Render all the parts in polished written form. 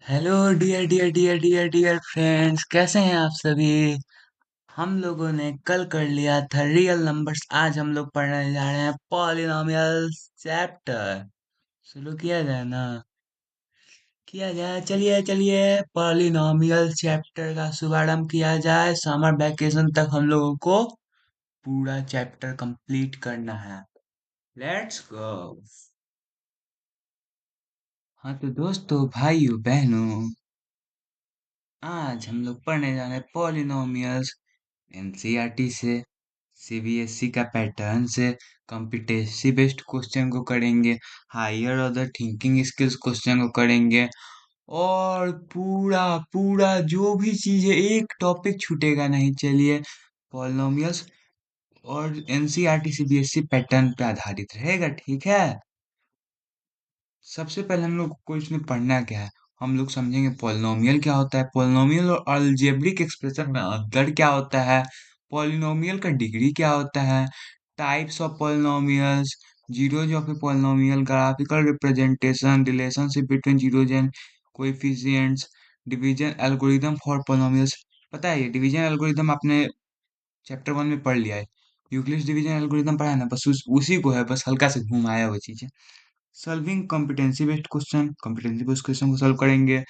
Hello dear dear dear dear dear friends, कैसे हैं आप सभी। हम लोगों ने कल कर लिया था रियल नंबर्स। आज हम लोग पढ़ने जा रहे हैं पॉलिनॉमियल्स चैप्टर। शुरू किया जाए ना। किया जाए, चलिए चलिए। पॉलिनॉमियल चैप्टर का शुभारंभ किया जाए। समर वैकेशन तक हम लोगों को पूरा चैप्टर कंप्लीट करना है। Let's go. हाँ तो दोस्तों, भाइयों बहनों, आज हम लोग पढ़ने जा रहे हैं पॉलिनोमियल्स एनसीईआरटी से, सीबीएसई का पैटर्न से। कॉम्पिटेंसी बेस्ड क्वेश्चन को करेंगे, higher order thinking skills question को करेंगे, और पूरा पूरा जो भी चीज है, एक टॉपिक छूटेगा नहीं। चलिए, पॉलिनोमियल्स और एनसीईआरटी सीबीएसई पैटर्न पे आधारित रहेगा, ठीक है। सबसे पहले हम लोग को इसमें पढ़ना क्या है। हम लोग समझेंगे पॉलिनोमियल क्या होता है, पॉलिनोमियल और अलजेब्रिक एक्सप्रेशन में अंतर क्या होता है, पॉलिनोमियल का डिग्री क्या होता है, types of polynomials, zeros of a polynomial, graphical representation, relationship between zeros and coefficients, division algorithm for polynomials. पता है, ये डिवीजन एल्गोरिदम आपने चैप्टर 1 में पढ़ लिया है। यूक्लिड्स डिवीजन एल्गोरिदम पढ़ा है ना, बस उसी को है, बस हल्का से घुमाया वो चीजें। सॉल्विंग कॉम्पिटेंसी बेस्ड क्वेश्चन को सॉल्व करेंगे।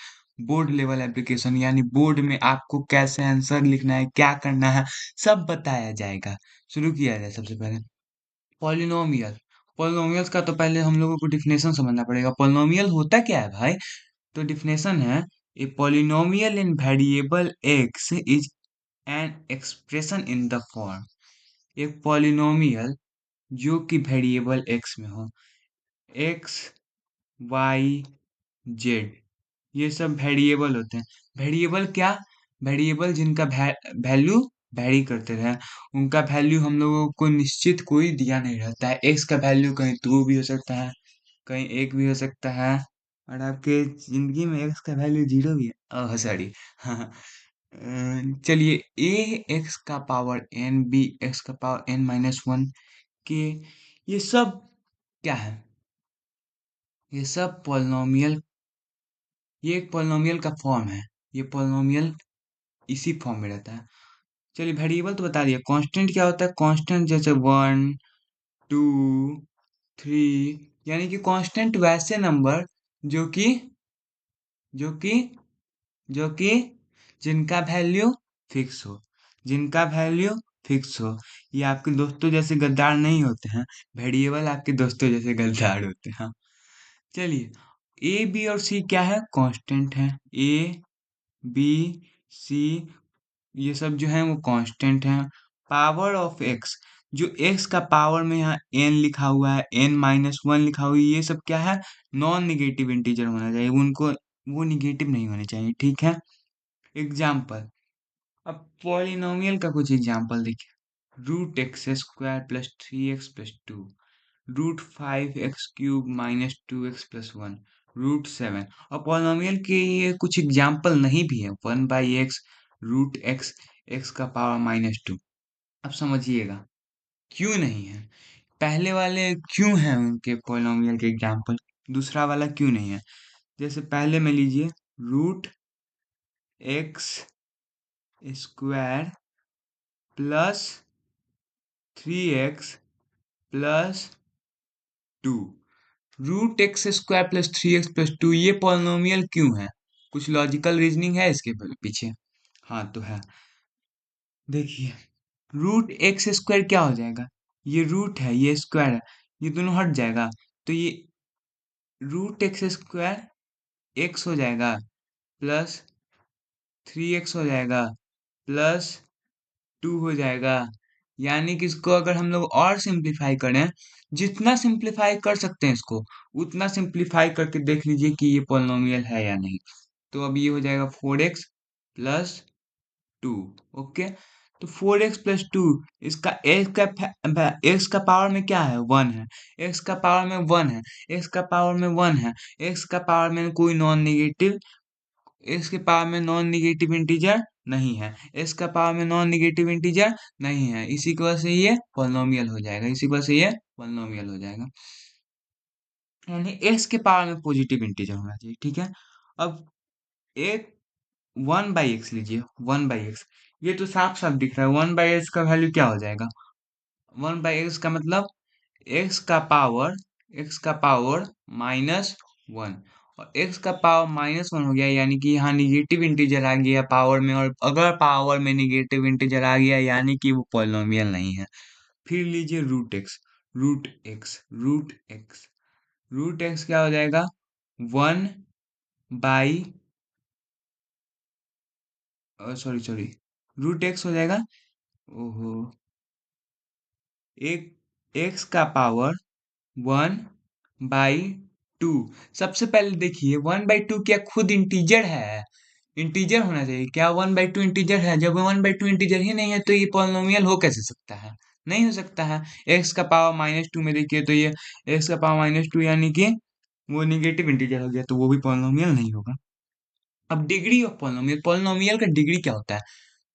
बोर्ड लेवल एप्लीकेशन, यानी बोर्ड में आपको कैसे आंसर लिखना है, क्या करना है, सब बताया जाएगा। शुरू किया जाए सबसे पहले। पॉलिनोमियल। पॉलिनोमियल्स का तो पहले हम लोगों को डिफिनेशन समझना पड़ेगा। पॉलिनोमियल होता क्या है भाई। तो डिफिनेशन है, a polynomial in variable x is an expression in the form. एक पॉलिनोमियल जो कि वेरिएबल एक्स में हो, एक्स, वाई, जेड, ये सब वेरिएबल होते हैं। वेरिएबल क्या, वेरिएबल जिनका वैल्यू वैरी करते रहे, उनका वैल्यू हम लोगों को निश्चित कोई दिया नहीं रहता है। एक्स का वैल्यू कहीं 2 भी हो सकता है, कहीं 1 भी हो सकता है, और आपके जिंदगी में एक्स का वैल्यू 0 भी है। Oh sorry. हाँ। चलिए, ए एक्स का पावर एन, बी एक्स का पावर एन माइनस वन के, ये सब क्या है, ये सब पॉलिनोमियल, ये एक पॉलिनोमियल का फॉर्म है। ये पॉलिनोमियल इसी फॉर्म में रहता है। चलिए, वेरिएबल तो बता दिया। कांस्टेंट क्या होता है, कांस्टेंट जैसे 1, 2, 3, यानी कि कांस्टेंट वैसे नंबर जो कि जो कि जो कि जिनका वैल्यू फिक्स हो, जिनका वैल्यू फिक्स हो। ये आपके दोस्तों जैसे गद्दार नहीं होते हैं, वेरिएबल आपके दोस्तों जैसे गद्दार होते हैं। चलिए, ए बी और सी क्या है, कांस्टेंट है। ए बी सी, ये सब जो है वो कांस्टेंट है। पावर ऑफ एक्स, जो एक्स का पावर में यहाँ एन लिखा हुआ है, एन माइनस वन लिखा हुआ है, ये सब क्या है, नॉन निगेटिव इंटीजर होना चाहिए। उनको, वो निगेटिव नहीं होने चाहिए, ठीक है। एग्जाम्पल, अब पॉलिनोमियल का कुछ एग्जाम्पल देखिए। Root X square plus 3x+2, root 5x³ -2x+1, root 7। और पॉलिनोमियल के ये कुछ एग्जाम्पल नहीं भी है, 1/x, रूट x, एक्स का पावर -2। अब समझिएगा क्यों नहीं है। पहले वाले क्यों हैं उनके पॉलिनोमियल के एग्जाम्पल, दूसरा वाला क्यों नहीं है। जैसे पहले में लीजिए, root x² plus 3x+2, root x² + 3x+2, ये पॉलिनोमियल क्यों है। कुछ लॉजिकल रीजनिंग है इसके पीछे। हाँ तो है, देखिए। रूट x² क्या हो जाएगा, ये रूट है, ये स्क्वायर है, ये दोनों हट जाएगा, तो ये रूट x² x हो जाएगा, प्लस 3x हो जाएगा, प्लस 2 हो जाएगा। यानी कि इसको अगर हम लोग और सिंप्लीफाई करें, जितना सिंप्लीफाई कर सकते हैं इसको, उतना सिंप्लीफाई करके देख लीजिए कि ये पॉलिनोमियल है या नहीं। तो अब ये हो जाएगा 4x+2। ओके, तो 4x+2, इसका एक्स का पावर में क्या है, 1 है। एक्स का पावर में 1 है, एक्स का पावर में 1 है, एक्स का पावर में कोई नॉन निगेटिव, एक्स के पावर में नॉन निगेटिव इंटीजर नहीं है, एक्स का पावर में नॉन निगेटिव इंटीजर नहीं है, इसी की वजह से ये पॉलिनोमियल हो जाएगा, इसी की वजह से ये पॉलिनोमियल हो जाएगा। यानी एक्स के पावर में पॉजिटिव इंटीजर होना चाहिए, ठीक है। अब एक 1/x लीजिए, 1/x। ये तो साफ साफ दिख रहा है, 1/x का वैल्यू क्या हो जाएगा? 1/x का मतलब x का पावर, x का पावर -1। और x का पावर -1 हो गया, यानी कि यहाँ निगेटिव इंटीजर आ गया पावर में, और अगर पावर में निगेटिव इंटीजर आ गया यानी कि वो पॉलिनोमियल नहीं है। फिर लीजिए रूट एक्स। रूट एक्स क्या हो जाएगा? 1 by, sorry sorry, root X हो जाएगा, ओहो, एक एक्स का पावर 1/2। सबसे पहले देखिए 1/2 क्या खुद इंटीजर है? इंटीजर होना चाहिए क्या? 1/2 इंटीजर है? जब 1/2 इंटीजर ही नहीं है तो ये पॉलिनोमियल हो कैसे सकता है? नहीं हो सकता है। एक्स का पावर -2 में देखिए तो ये एक्स का पावर -2 यानी कि वो निगेटिव इंटीजर हो गया, तो वो भी पॉलिनोमियल नहीं होगा। अब डिग्री ऑफ पॉलिनोमियल, पॉलिनोमियल का डिग्री क्या होता है?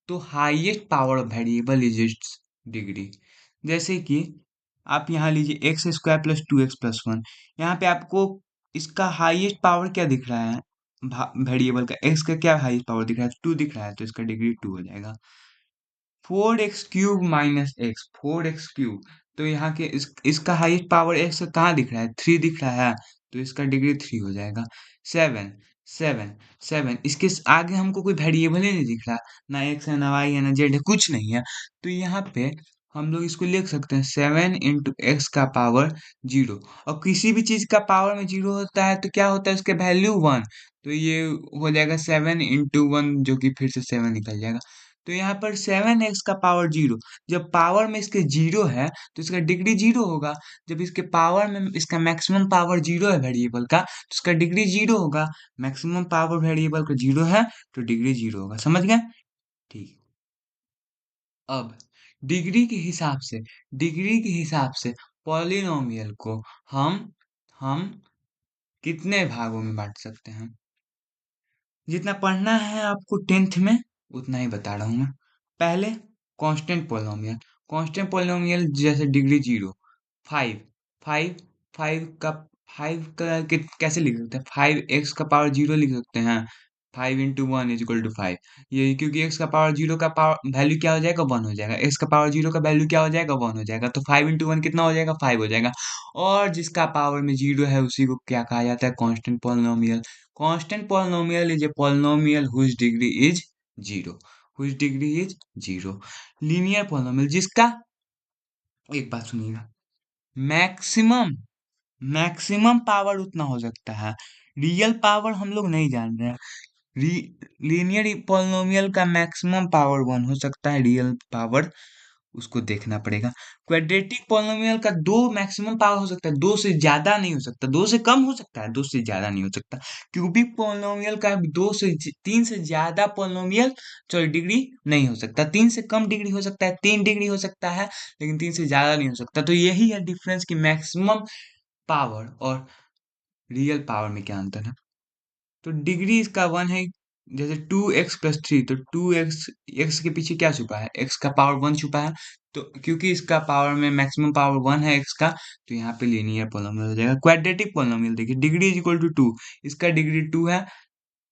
तो highest power of variable is it's degree. जैसे कि आप यहाँ लीजिए x² प्लस 2x प्लस 1। यहाँ पे आपको इसका हाईएस्ट पावर क्या दिख रहा है? वेरिएबल का x का क्या हाईएस्ट पावर दिख रहा है? 2 दिख रहा है, तो इसका डिग्री 2 हो जाएगा। 4x³ माइनस एक्स, 4x³, तो यहाँ के इसका हाईएस्ट पावर x का कहाँ दिख रहा है? 3 दिख रहा है, तो इसका डिग्री 3 हो जाएगा। 7 7 7, इसके आगे हमको कोई वेरिएबल ही नहीं दिख रहा, ना x है, ना y है, ना z है, कुछ नहीं है। तो यहाँ पे हम लोग इसको लिख सकते हैं 7 × x का पावर 0। और किसी भी चीज का पावर में 0 होता है तो क्या होता है? उसके वैल्यू 1। तो ये हो जाएगा 7 × 1, जो कि फिर से 7 निकल जाएगा। तो यहाँ पर 7x का पावर 0, जब पावर में इसके 0 है तो इसका डिग्री 0 होगा। जब इसके पावर में इसका मैक्सिमम पावर 0 है वेरिएबल का, तो इसका डिग्री 0 होगा। मैक्सिमम पावर वेरिएबल का 0 है, तो डिग्री 0 होगा। समझ गए? ठीक। अब डिग्री के हिसाब से पॉलिनोमियल को हम कितने भागों में बांट सकते हैं? जितना पढ़ना है आपको 10th में, उतना ही बता रहा हूँ मैं। पहले कांस्टेंट पोलिनोमियल जैसे डिग्री 0, 5 5 5 का 5 का कैसे लिख सकते हैं? 5x का पावर 0 लिख सकते हैं। 5 × 1 = 5। ये क्योंकि x का पावर 0 का पावर वैल्यू क्या हो जाएगा? 1 हो जाएगा। x का पावर 0 का वैल्यू क्या हो जाएगा? 1 हो जाएगा। तो 5 × 1 कितना हो जाएगा? 5 हो जाएगा। और जिसका पावर में 0 है उसी को क्या कहा जाता है? Constant polynomial. Constant polynomial is a polynomial whose degree is zero. Whose degree is zero. Linear polynomial जिसका, एक बात सुनिएगा, मैक्सिमम मैक्सिमम पावर उतना हो सकता है। रियल पावर हम लोग नहीं जान रहे हैं। लीनियर पॉलिनोमियल का मैक्सिमम पावर 1 हो सकता है, रियल पावर उसको देखना पड़ेगा। क्वाड्रेटिक पॉलिनोमियल का दो मैक्सिमम पावर हो सकता है, दो से ज्यादा नहीं हो सकता, दो से कम हो सकता है, दो से ज्यादा नहीं हो सकता। क्यूबिक पॉलिनोमियल का तीन से ज्यादा पॉलिनोमियल, सॉरी, डिग्री नहीं हो सकता। 3 से कम डिग्री हो सकता है, 3 डिग्री हो सकता है, लेकिन 3 से ज्यादा नहीं हो सकता। तो यही है डिफरेंस कि मैक्सिमम पावर और रियल पावर में क्या अंतर है। तो डिग्री इसका 1 है। जैसे 2x+3, तो 2x, x के पीछे क्या छुपा है? x का पावर 1 छुपा है। तो क्योंकि इसका पावर में मैक्सिमम पावर 1 है x का, तो यहाँ पे लीनियर पोलिनोमियल हो जाएगा। क्वाड्रेटिक पोलिनोमियल देखिए, डिग्री = 2, इसका डिग्री 2 है।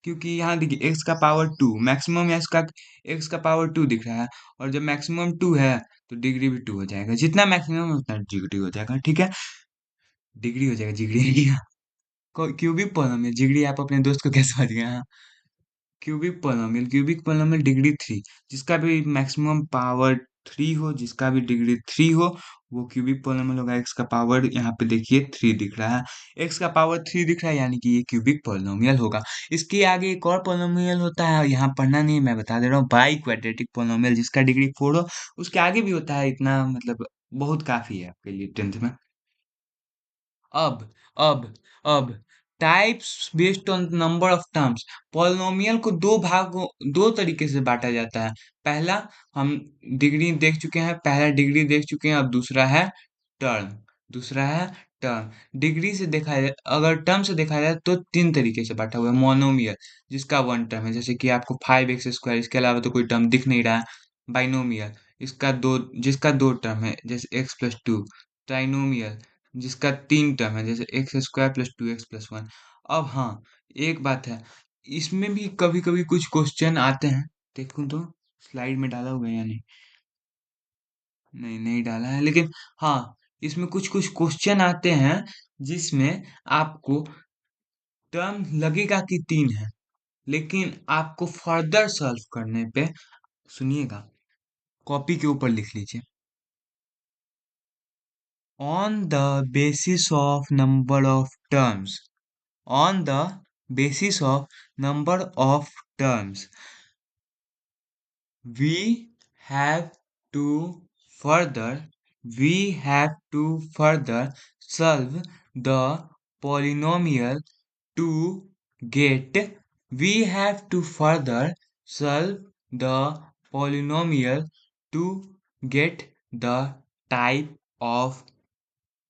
क्योंकि यहाँ देखिए x का पावर 2 मैक्सिमम है, इसका x का पावर 2 दिख रहा है, और जब मैक्सिमम 2 है तो डिग्री भी 2 हो जाएगा। जितना मैक्सिमम है उतना डिग्री हो जाएगा। ठीक है, डिग्री हो जाएगा, डिग्री। क्यूबिक पोलिनोमियल डिग्री आप अपने दोस्त को कैसे समझ गए? हाँ, क्यूबिक पोलिनोमियल डिग्री 3, जिसका भी मैक्सिमम पावर 3 हो, जिसका भी डिग्री 3 हो, वो क्यूबिक पोलिनोमियल होगा। एक्स का पावर यहाँ पे देखिए 3 दिख रहा है, एक्स का पावर 3 दिख रहा है, यानी कि ये क्यूबिक पोलिनोमियल होगा। इसके आगे एक और पोलिनोमियल होता है, यहाँ पढ़ना नहीं, मैं बता दे रहा हूँ, बाई क्वाड्रेटिक पोलिनोमियल, जिसका डिग्री 4 हो। उसके आगे भी होता है, इतना मतलब बहुत काफी है आपके लिए 10th में। अब अब अब types based on number of terms. Polynomial को दो तरीके से बांटा जाता है। पहला, हम डिग्री देख चुके हैं, पहला डिग्री देख चुके हैं, अब टर्म दूसरा है टर्म। डिग्री से देखा जाए, अगर टर्म से देखा जाए तो तीन तरीके से बांटा हुआ है। मोनोमियल, जिसका 1 टर्म है, जैसे कि आपको 5x², इसके अलावा तो कोई टर्म दिख नहीं रहा है। बाइनोमियल, जिसका दो टर्म है, जैसे x+2। ट्राइनोमियल, जिसका 3 टर्म है, जैसे x² + 2x + 1। अब हाँ, एक बात है, इसमें भी कभी कभी कुछ क्वेश्चन आते हैं। देखूं तो स्लाइड में डाला हुआ है या नहीं। नहीं, नहीं डाला है, लेकिन हाँ, इसमें कुछ कुछ क्वेश्चन आते हैं जिसमें आपको टर्म लगेगा कि तीन है, लेकिन आपको फर्दर सॉल्व करने पे, सुनिएगा, कॉपी के ऊपर लिख लीजिए। On the basis of number of terms. On the basis of number of terms, we have to further we have to further solve the polynomial to get we have to further solve the polynomial to get the type of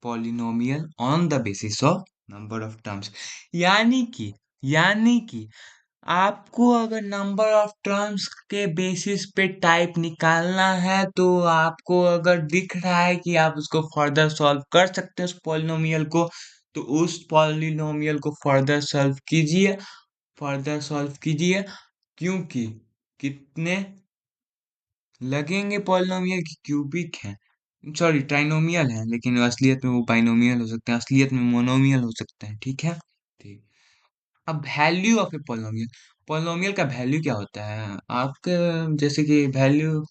polynomial on the basis of number of terms. यानी कि यानी कि आपको अगर number of terms के basis पे type निकालना है, तो आपको अगर दिख रहा है कि आप उसको फर्दर सॉल्व कर सकते हैं उस पॉलिनोमियल को, तो उस पॉलिनोमियल को फर्दर सॉल्व कीजिए। क्योंकि कितने लगेंगे पॉलिनोमियल की क्यूबिक है, सॉरी ट्राइनोमियल है, लेकिन असलियत में वो बाइनोमियल हो सकते हैं, असलियत में मोनोमियल हो सकते हैं। ठीक है, ठीक। अब value of a polynomial, polynomial का वैल्यू क्या होता है आपके, जैसे कि वैल्यू,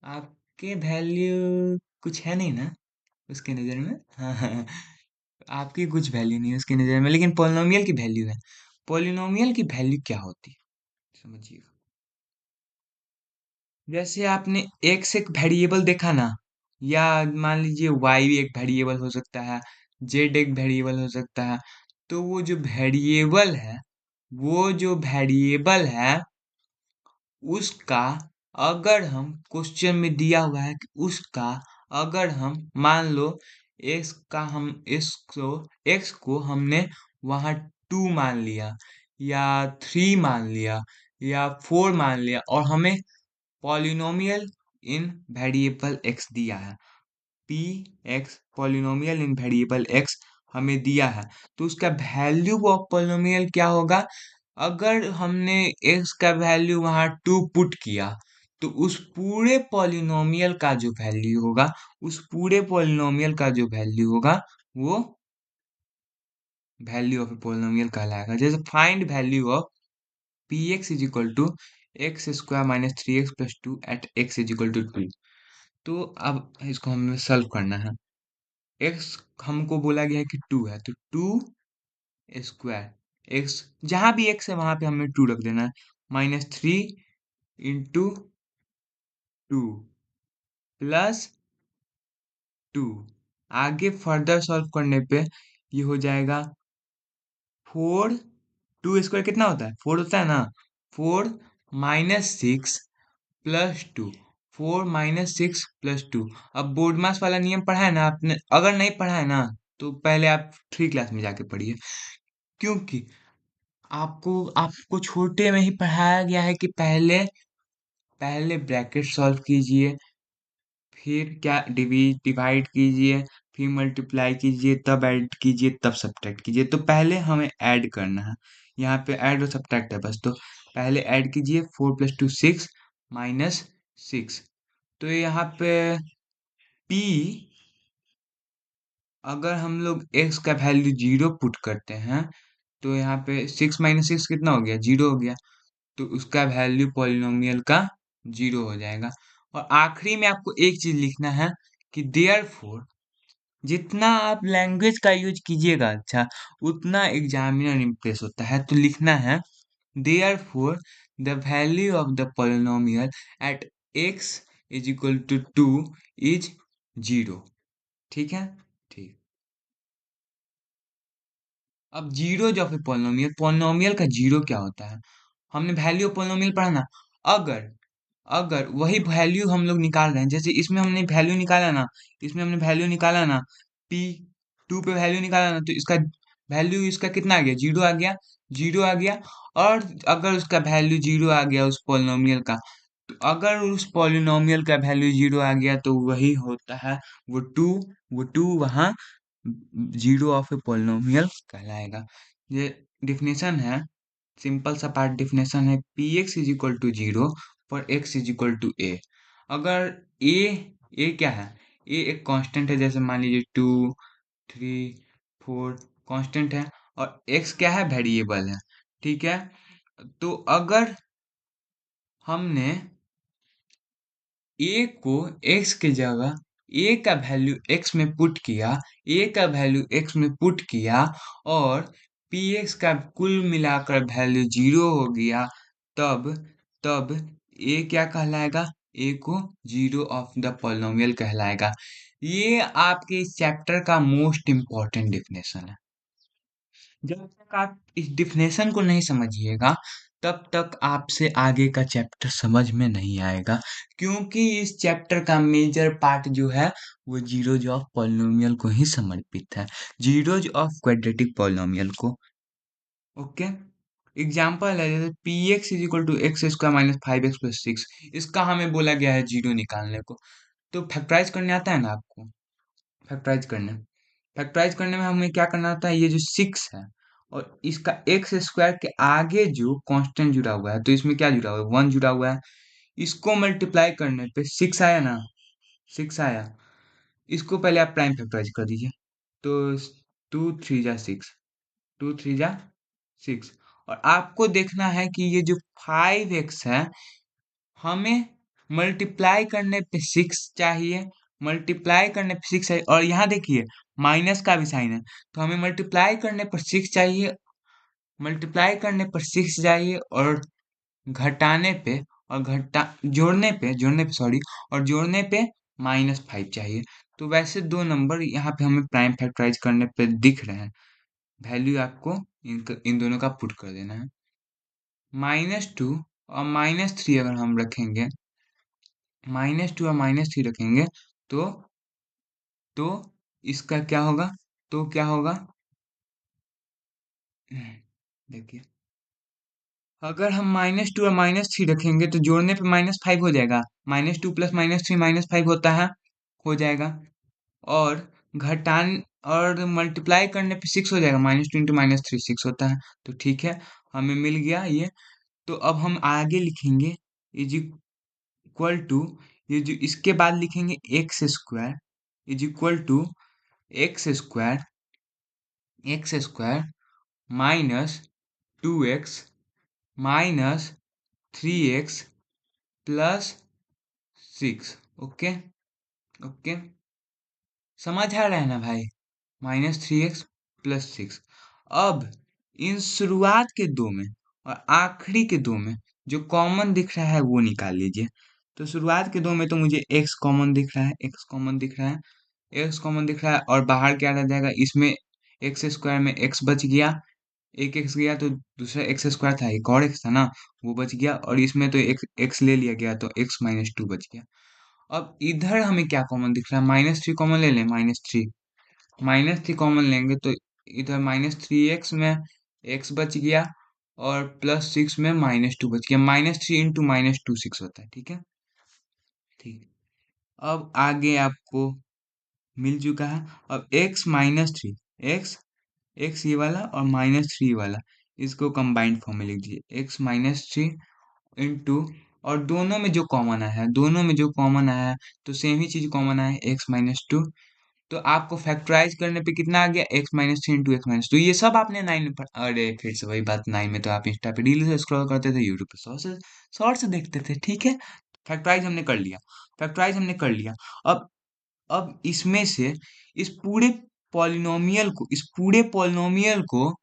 आपके वैल्यू कुछ है नहीं ना उसके नज़र में। हाँ, हाँ, आपकी कुछ वैल्यू नहीं है उसकी नज़र में, लेकिन पॉलिनोमियल की वैल्यू है। पॉलिनोमियल की वैल्यू क्या होती है समझिएगा। जैसे आपने एक्स एक वेरिएबल देखा ना, या मान लीजिए वाई एक वेरिएबल हो सकता है, जेड एक वेरिएबल हो सकता है। तो वो जो वेरिएबल है उसका, अगर हम क्वेश्चन में दिया हुआ है कि उसका, अगर हम मान लो एक्स को हमने वहाँ टू मान लिया, या थ्री मान लिया, या फोर मान लिया, और हमें पॉलिनोमियल इन वेरिएबल एक्स दिया है, पी एक्स पॉलिनोमियल इन वेरिएबल एक्स हमें दिया है, तो उसका वैल्यू ऑफ पॉलिनोमियल क्या होगा। अगर हमने एक्स का वैल्यू वहां टू पुट किया, तो उस पूरे पॉलिनोमियल का जो वैल्यू होगा, वो वैल्यू ऑफ पॉलिनोमियल कहलाएगा। जैसे find value of P X is equal to X square minus three X plus two at X is equal to two. तो अब इसको हमें सॉल्व करना है। एक्स हमको बोला गया है कि टू है, तो टू स्क्वायर एक्स, जहां भी एक्स है वहां पे हमें टू रख देना है, minus three into two plus two. आगे फर्दर सॉल्व करने पे ये हो जाएगा फोर, टू स्क्वायर कितना होता है, फोर होता है ना, four minus six plus two, four minus six plus two. अब बोर्ड मास वाला नियम पढ़ा है ना आपने, अगर नहीं पढ़ा है ना तो पहले आप थ्री क्लास में जाके पढ़िए। क्योंकि आपको आपको छोटे में ही पढ़ाया गया है कि पहले पहले ब्रैकेट सॉल्व कीजिए, फिर क्या डिवाइड कीजिए, फिर मल्टीप्लाई कीजिए, तब ऐड कीजिए, तब सब्ट्रैक्ट कीजिए। तो पहले हमें ऐड करना है, यहाँ पे ऐड और सब्ट्रैक्ट है बस। तो पहले ऐड कीजिए, four plus two six minus six. तो यहाँ पे p, अगर हम लोग x का वैल्यू जीरो पुट करते हैं, तो यहाँ पे सिक्स माइनस सिक्स कितना हो गया, जीरो हो गया। तो उसका वैल्यू पॉलिनोमियल का जीरो हो जाएगा। और आखिरी में आपको एक चीज लिखना है कि देयरफॉर, जितना आप लैंग्वेज का यूज कीजिएगा अच्छा, उतना एग्जामिनर इम्प्रेस होता है। तो लिखना है therefore the value of the polynomial at x is equal to two is zero. ठीक है, ठीक। अब जीरो जो है पॉलिनोमियल, पॉलिनोमियल का जीरो क्या होता है, हमने वैल्यू पॉलिनोमियल पढ़ा ना। अगर अगर वही वैल्यू हम लोग निकाल रहे हैं, जैसे इसमें हमने वैल्यू निकाला ना, इसमें हमने वैल्यू निकाला ना, पी टू पे वैल्यू निकाला ना, तो इसका वैल्यू इसका कितना आ गया, जीरो आ गया, जीरो आ गया। और अगर उसका वैल्यू जीरो आ गया उस पॉलिनोमियल का, तो अगर उस पॉलिनोमियल का वैल्यू जीरो आ गया, तो वही होता है वो टू, वो टू वहाँ जीरो ऑफ ए पॉलिनोमियल कहलाएगा। ये डिफिनेशन है, सिंपल सा पार्ट डिफिनेशन है, P X is equal to zero for X is equal to A. अगर ए क्या है, ए एक कांस्टेंट है, जैसे मान लीजिए 2, 3, 4 कांस्टेंट है, और एक्स क्या है, वेरिएबल है। ठीक है, तो अगर हमने ए को एक्स की जगह ए का वैल्यू एक्स में पुट किया, ए का वैल्यू एक्स में पुट किया, और पी एक्स का कुल मिलाकर वैल्यू जीरो हो गया, तब तब ए क्या कहलाएगा, ए को जीरो ऑफ द पॉलिनोमियल कहलाएगा। ये आपके इस चैप्टर का मोस्ट इम्पॉर्टेंट डिफिनेशन है। जब तक आप इस डिफिनेशन को नहीं समझिएगा, तब तक आपसे आगे का चैप्टर समझ में नहीं आएगा, क्योंकि इस चैप्टर का मेजर पार्ट जो है वो जीरोज ऑफ पॉलिनोमियल को ही समर्पित है, जीरोज ऑफ क्वाड्रेटिक पॉलिनोमियल को। ओके, एग्जाम्पल है, जैसे P X is equal to X square minus 5x+6, इसका हमें बोला गया है जीरो निकालने को। तो फैक्टराइज करने आता है ना आपको, फैक्टराइज करने फैक्टराइज करने में हमें क्या करना होता है, ये जो 6 है और इसका एक्स स्क्वायर के आगे जो कांस्टेंट जुड़ा हुआ है, तो इसमें क्या जुड़ा हुआ है, 1 जुड़ा हुआ है, इसको मल्टीप्लाई करने पे 6 आया ना, 6 आया, इसको पहले आप प्राइम फैक्टराइज कर दीजिए, तो 2 3 जा 6, 2 3 जा 6, और आपको देखना है कि ये जो 5x है, हमें मल्टीप्लाई करने पे 6 चाहिए, मल्टीप्लाई करने पे 6 चाहिए, और यहाँ देखिए माइनस का भी साइन है, तो हमें मल्टीप्लाई करने पर 6 चाहिए, मल्टीप्लाई करने पर 6 चाहिए, और घटाने पे और घटा जोड़ने पे सॉरी, और जोड़ने पे -5 चाहिए। तो वैसे दो नंबर यहाँ पे हमें प्राइम फैक्टराइज करने पे दिख रहे हैं, वैल्यू आपको इन दोनों का पुट कर देना है। -2 और -3 अगर हम रखेंगे, -2 और -3 रखेंगे, तो तो इसका क्या होगा, तो क्या होगा, देखिए, अगर हम -2 और -3 रखेंगे तो जोड़ने पे -5 हो जाएगा, -2 प्लस -3 -5 होता है, हो जाएगा, और घटान और मल्टीप्लाई करने पे 6 हो जाएगा, -2 इंटू -3 6 होता है। तो ठीक है, हमें मिल गया ये। तो अब हम आगे लिखेंगे इज इक्वल टू, ये जो इसके बाद लिखेंगे X square is equal to X square, X square -2x -3x plus 6। Okay, okay, समझ आ रहा है ना भाई, -3x प्लस 6। अब इन शुरुआत के दो में और आखिरी के दो में जो कॉमन दिख रहा है वो निकाल लीजिए। तो शुरुआत के दो में तो मुझे x कॉमन दिख रहा है, x कॉमन दिख रहा है, x कॉमन दिख रहा है, और बाहर क्या रह जाएगा, इसमें एक्स स्क्वायर में x बच गया, एक एक्स गया तो दूसरा एक्स स्क्वायर था, एक और एक्स था ना, वो बच गया, और इसमें तो एक एक्स ले लिया गया, तो x-2 बच गया। अब इधर हमें क्या कॉमन दिख रहा है, -3 कॉमन ले लें, -3 कॉमन लेंगे तो इधर -3x में x बच गया, और +6 में -2 बच गया, -3 इंटू -2 6 होता है, ठीक है, ठीक। अब आगे आपको मिल चुका है। अब x एक्स ये वाला और -3 वाला, इसको कंबाइंड फॉर्म में लिख दीजिए, x-3 इंटू, और दोनों में जो कॉमन आया है, तो सेम ही चीज कॉमन आया है, x-2। तो आपको फैक्टराइज करने पे कितना आ गया, x-3 इंटू x-2। ये सब आपने 9 में पढ़ा, अरे फिर से वही बात, 9 में तो आप इंस्टा पे रील स्क्रॉल करते थे, यूट्यूब पे शॉर्ट्स देखते थे, ठीक है। फैक्टराइज हमने कर लिया, फैक्टराइज हमने कर लिया। अब इसमें से इस पूरे पॉलिनोमियल को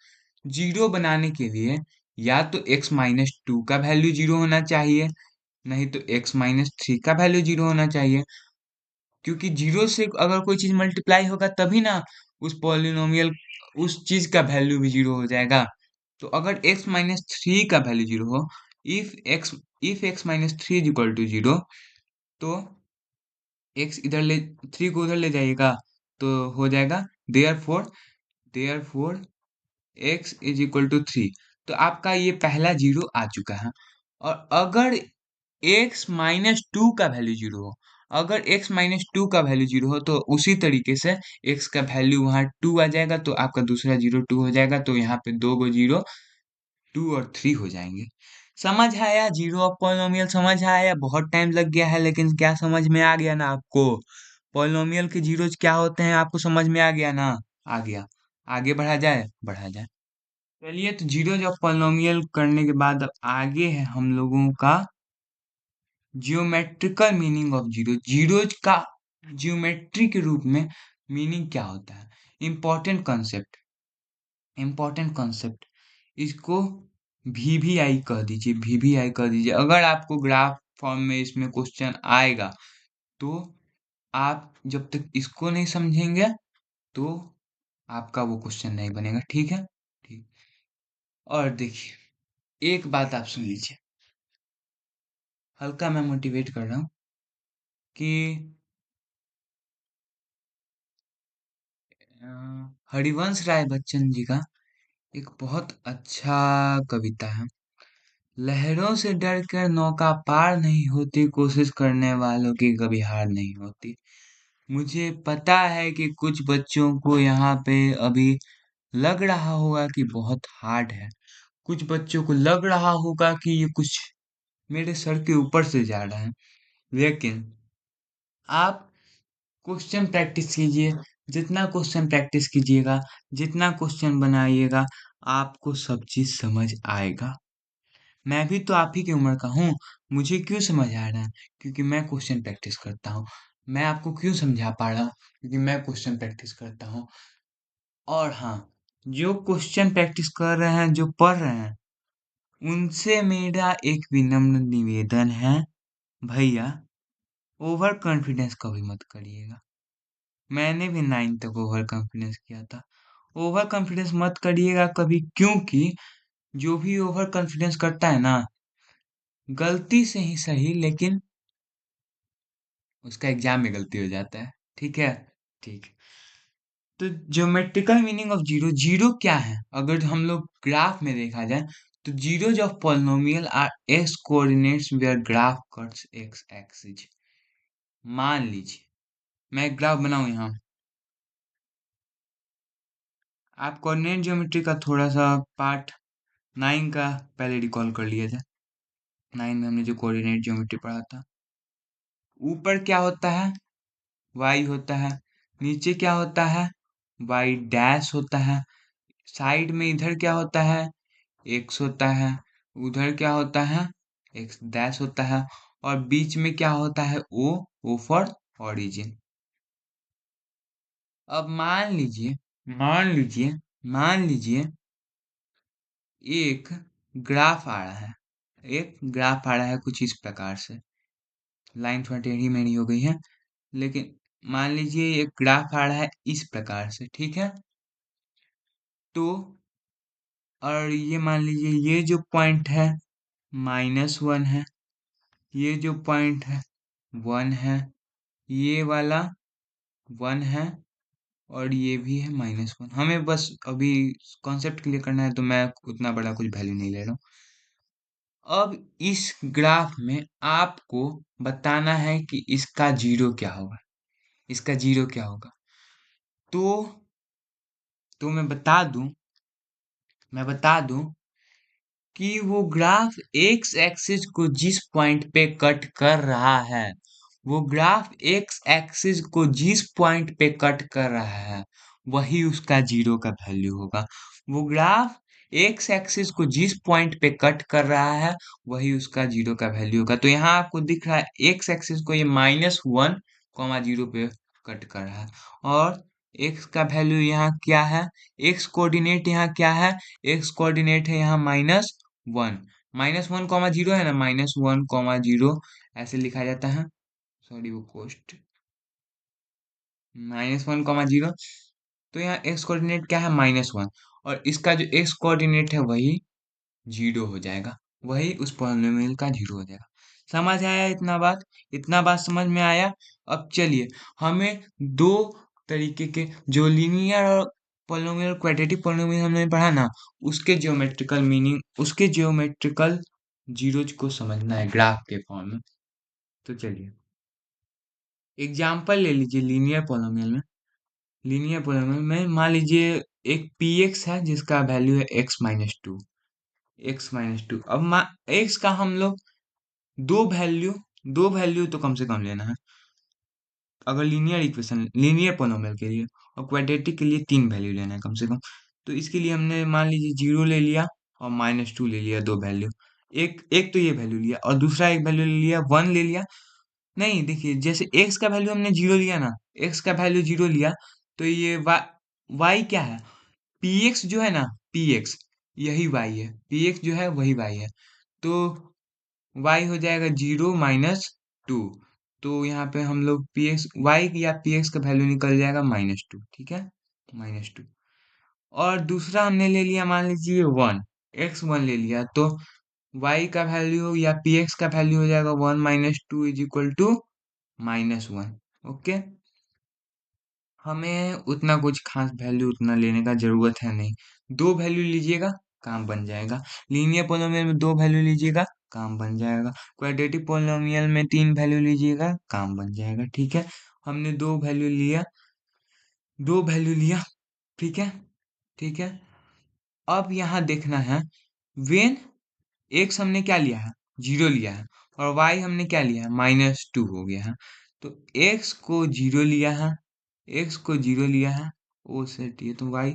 जीरो बनाने के लिए, या तो x-2 का वैल्यू जीरो होना चाहिए, नहीं तो x-3 का वैल्यू जीरो होना चाहिए, क्योंकि जीरो से अगर कोई चीज मल्टीप्लाई होगा तभी ना उस पॉलिनोमियल, उस चीज का वैल्यू भी जीरो हो जाएगा। तो अगर x-3 का वैल्यू जीरो हो, if x if x-3 is equal to zero, तो x इधर ले, 3 को उधर ले जाइएगा, तो हो जाएगा therefore x is equal to 3। तो आपका ये पहला जीरो आ चुका है। और अगर x-2 का वैल्यू जीरो हो, अगर x माइनस टू का वैल्यू जीरो हो तो उसी तरीके से x का वैल्यू वहाँ टू आ जाएगा, तो आपका दूसरा जीरो टू हो जाएगा, तो यहाँ पे दो गो जीरो टू और थ्री हो जाएंगे। समझ आया? जीरो ऑफ पॉलिनोमियल समझ आया? बहुत टाइम लग गया है लेकिन क्या समझ में आ गया ना आपको? पॉलिनोमियल के जीरोज क्या होते हैं आपको समझ में आ गया ना? आ गया। आगे बढ़ा जाए? बढ़ा जाए। चलिए, तो जीरोज ऑफ पॉलिनोमियल करने के बाद अब आगे है हम लोगों का geometrical meaning of zero. Zeros का जियोमेट्री के रूप में मीनिंग क्या होता है? Important concept, important concept. इसको वीवीआई कह दीजिए, वीवीआई कह दीजिए। अगर आपको ग्राफ फॉर्म में इसमें क्वेश्चन आएगा तो आप जब तक इसको नहीं समझेंगे तो आपका वो क्वेश्चन नहीं बनेगा, ठीक है? ठीक। और देखिए, एक बात आप सुन लीजिए, हल्का मैं मोटिवेट कर रहा हूँ कि अ, हरिवंश राय बच्चन जी का एक बहुत अच्छा कविता है। लहरों से डर कर नौका पार नहीं होती, कोशिश करने वालों की कभी हार नहीं होती। मुझे पता है कि कुछ बच्चों को यहाँ पे अभी लग रहा होगा कि बहुत हार्ड है। कुछ बच्चों को लग रहा होगा कि ये कुछ मेरे सर के ऊपर से जा रहा है। लेकिन आप क्वेश्चन प्रैक्टिस कीजिए। जितना क्वेश्चन प्रैक्टिस कीजिएगा, जितना क्वेश्चन बनाइएगा, आपको सब चीज समझ आएगा। मैं भी तो आप ही की उम्र का हूँ। मुझे क्यों समझ आ रहा है? क्योंकि मैं क्वेश्चन प्रैक्टिस करता हूँ। मैं आपको क्यों समझा पा रहा हूँ? क्योंकि मैं क्वेश्चन प्रैक्टिस करता हूँ। और हाँ, जो क्वेश्चन प्रैक्टिस कर रहे हैं, जो पढ़ रहे हैं, उनसे मेरा एक विनम्र निवेदन है, भैया ओवर कॉन्फिडेंस कभी मत करिएगा। मैंने भी 9 तक ओवर कॉन्फिडेंस किया था। ओवर कॉन्फिडेंस मत करिएगा कभी, क्योंकि जो भी ओवर कॉन्फिडेंस करता है ना, गलती से ही सही लेकिन उसका एग्जाम में गलती हो जाता है। ठीक है? ठीक। तो geometrical meaning of zero, zero क्या है? अगर हम लोग ग्राफ में देखा जाए तो zeros of polynomial are X coordinates where graph cuts X axis. मान लीजिए मैं एक ग्राफ बनाऊं यहाँ। आप कोऑर्डिनेट ज्योमेट्री का थोड़ा सा पार्ट 9 का पहले रिकॉल कर लिए थे। 9 में हमने जो कोऑर्डिनेट ज्योमेट्री पढ़ा था। ऊपर क्या होता है? वाई होता है। नीचे क्या होता है? वाई डैश होता है। साइड में इधर क्या होता है? एक्स होता है। उधर क्या होता है? एक्स डैश होता है। और बीच में क्या होता है? O for origin. अब मान लीजिए मान लीजिए एक ग्राफ आ रहा है। एक ग्राफ आ रहा है कुछ इस प्रकार से। लाइन थोड़ा टेढ़ी मेढ़ी हो गई है, लेकिन मान लीजिए एक ग्राफ आ रहा है इस प्रकार से, ठीक है? तो और ये मान लीजिए ये जो पॉइंट है -1 है, ये जो पॉइंट है 1 है, ये वाला 1 है, और ये भी है -1। हमें बस अभी कॉन्सेप्ट क्लियर करना है, तो मैं उतना बड़ा कुछ वैल्यू नहीं ले रहा हूँ। अब इस ग्राफ में आपको बताना है कि इसका जीरो क्या होगा। इसका जीरो क्या होगा? तो मैं बता दूं कि वो ग्राफ एक्स एक्सिस को जिस पॉइंट पे कट कर रहा है, वो ग्राफ एक्स एक्सिस को जिस पॉइंट पे कट कर रहा है, वही उसका जीरो का वैल्यू होगा। वो ग्राफ एक्स एक्सिस को जिस पॉइंट पे कट कर रहा है, वही उसका जीरो का वैल्यू होगा। तो यहाँ आपको दिख रहा है एक्स एक्सिस को ये -1, 0 पे कट कर रहा है, और एक्स का वैल्यू यहाँ क्या है? एक्स कोऑर्डिनेट यहाँ क्या है? एक्स कोऑर्डिनेट है यहाँ -1। -1, 0 है ना, -1, 0 ऐसे लिखा जाता है। सॉरी, वो कोष्ट -1, 0। तो यहाँ एक्स कोऑर्डिनेट क्या है? -1। और इसका जो एक्स कोऑर्डिनेट है वही जीरो हो जाएगा। वही उस पॉलिनोमियल का जीरो हो जाएगा। समझ आया इतना बात? इतना बात समझ में आया? अब चलिए, हमें दो तरीके के जो लीनियर और पॉलिनोमियल, क्वाड्रेटिक पॉलिनोमियल हमने पढ़ा ना, उसके ज्योमेट्रिकल मीनिंग, उसके ज्योमेट्रिकल जीरोज को समझना है ग्राफ के फॉर्म में। तो चलिए। एग्जाम्पल ले लीजिए लीनियर पोलोमियल में। लीनियर पोलोमियल में मान लीजिए एक पी एक्स है जिसका वैल्यू है x-2। x-2 अब एक्स का हम लोग दो वैल्यू दो वैल्यू तो कम से कम लेना है, अगर लीनियर इक्वेशन लीनियर पोलोमियल के लिए। और क्वाड्रेटिक के लिए तीन वैल्यू लेना है कम से कम। तो इसके लिए हमने मान लीजिए 0 ले लिया और -2 ले लिया, दो वैल्यू। एक एक तो ये वैल्यू लिया और दूसरा एक वैल्यू ले लिया 1 ले लिया। नहीं देखिए, जैसे एक्स का वैल्यू हमने 0 लिया ना, एक्स का वैल्यू 0 लिया, तो ये वाई क्या है, पी एक्स जो है ना, पी एक्स यही वाई है, पी एक्स जो है वही वाई है। तो y हो जाएगा 0 - 2। तो यहाँ पे हम लोग पी एक्स वाई या पी एक्स का वैल्यू निकल जाएगा -2, ठीक है, -2। और दूसरा हमने ले लिया मान लीजिए 1, x1 ले लिया, तो y का वैल्यू या पी एक्स का वैल्यू हो जाएगा 1 - 2 = -1। ओके, हमें उतना कुछ खास वैल्यू उतना लेने का जरूरत है नहीं। दो वैल्यू लीजिएगा, काम बन जाएगा। लीनियर पोलिनोमियल में दो वैल्यू लीजिएगा, काम बन जाएगा। क्वाड्रेटिक पोलिनोमियल में तीन वैल्यू लीजिएगा, काम बन जाएगा। ठीक है, हमने दो वैल्यू लिया, दो वैल्यू लिया, ठीक है, ठीक है। अब यहाँ देखना है, वेन एक्स हमने क्या लिया है, 0 लिया है, और वाई हमने क्या लिया है, -2 हो गया है। तो एक्स को 0 लिया है, एक्स को 0 लिया है, ओ सेट ये तो वाई,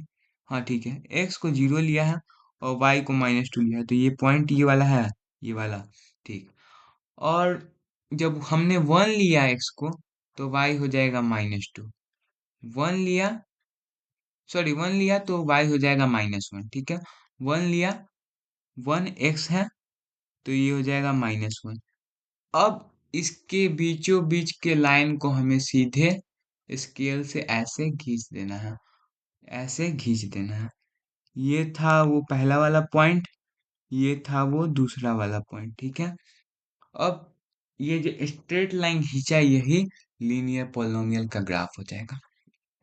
हाँ ठीक है, एक्स को 0 लिया है और वाई को -2 लिया है, तो ये पॉइंट ये वाला है, ये वाला, ठीक। और जब हमने 1 लिया एक्स को, तो वाई हो जाएगा -2। 1 लिया, सॉरी 1 लिया तो वाई हो जाएगा -1, ठीक है। 1 लिया, 1 एक्स है, तो ये हो जाएगा -1। अब इसके बीचों बीच के लाइन को हमें सीधे स्केल से ऐसे खींच देना है, ऐसे खींच देना है। ये था वो पहला वाला पॉइंट, ये था वो दूसरा वाला पॉइंट, ठीक है। अब ये जो स्ट्रेट लाइन खींचा, यही लीनियर पोलिनोमियल का ग्राफ हो जाएगा।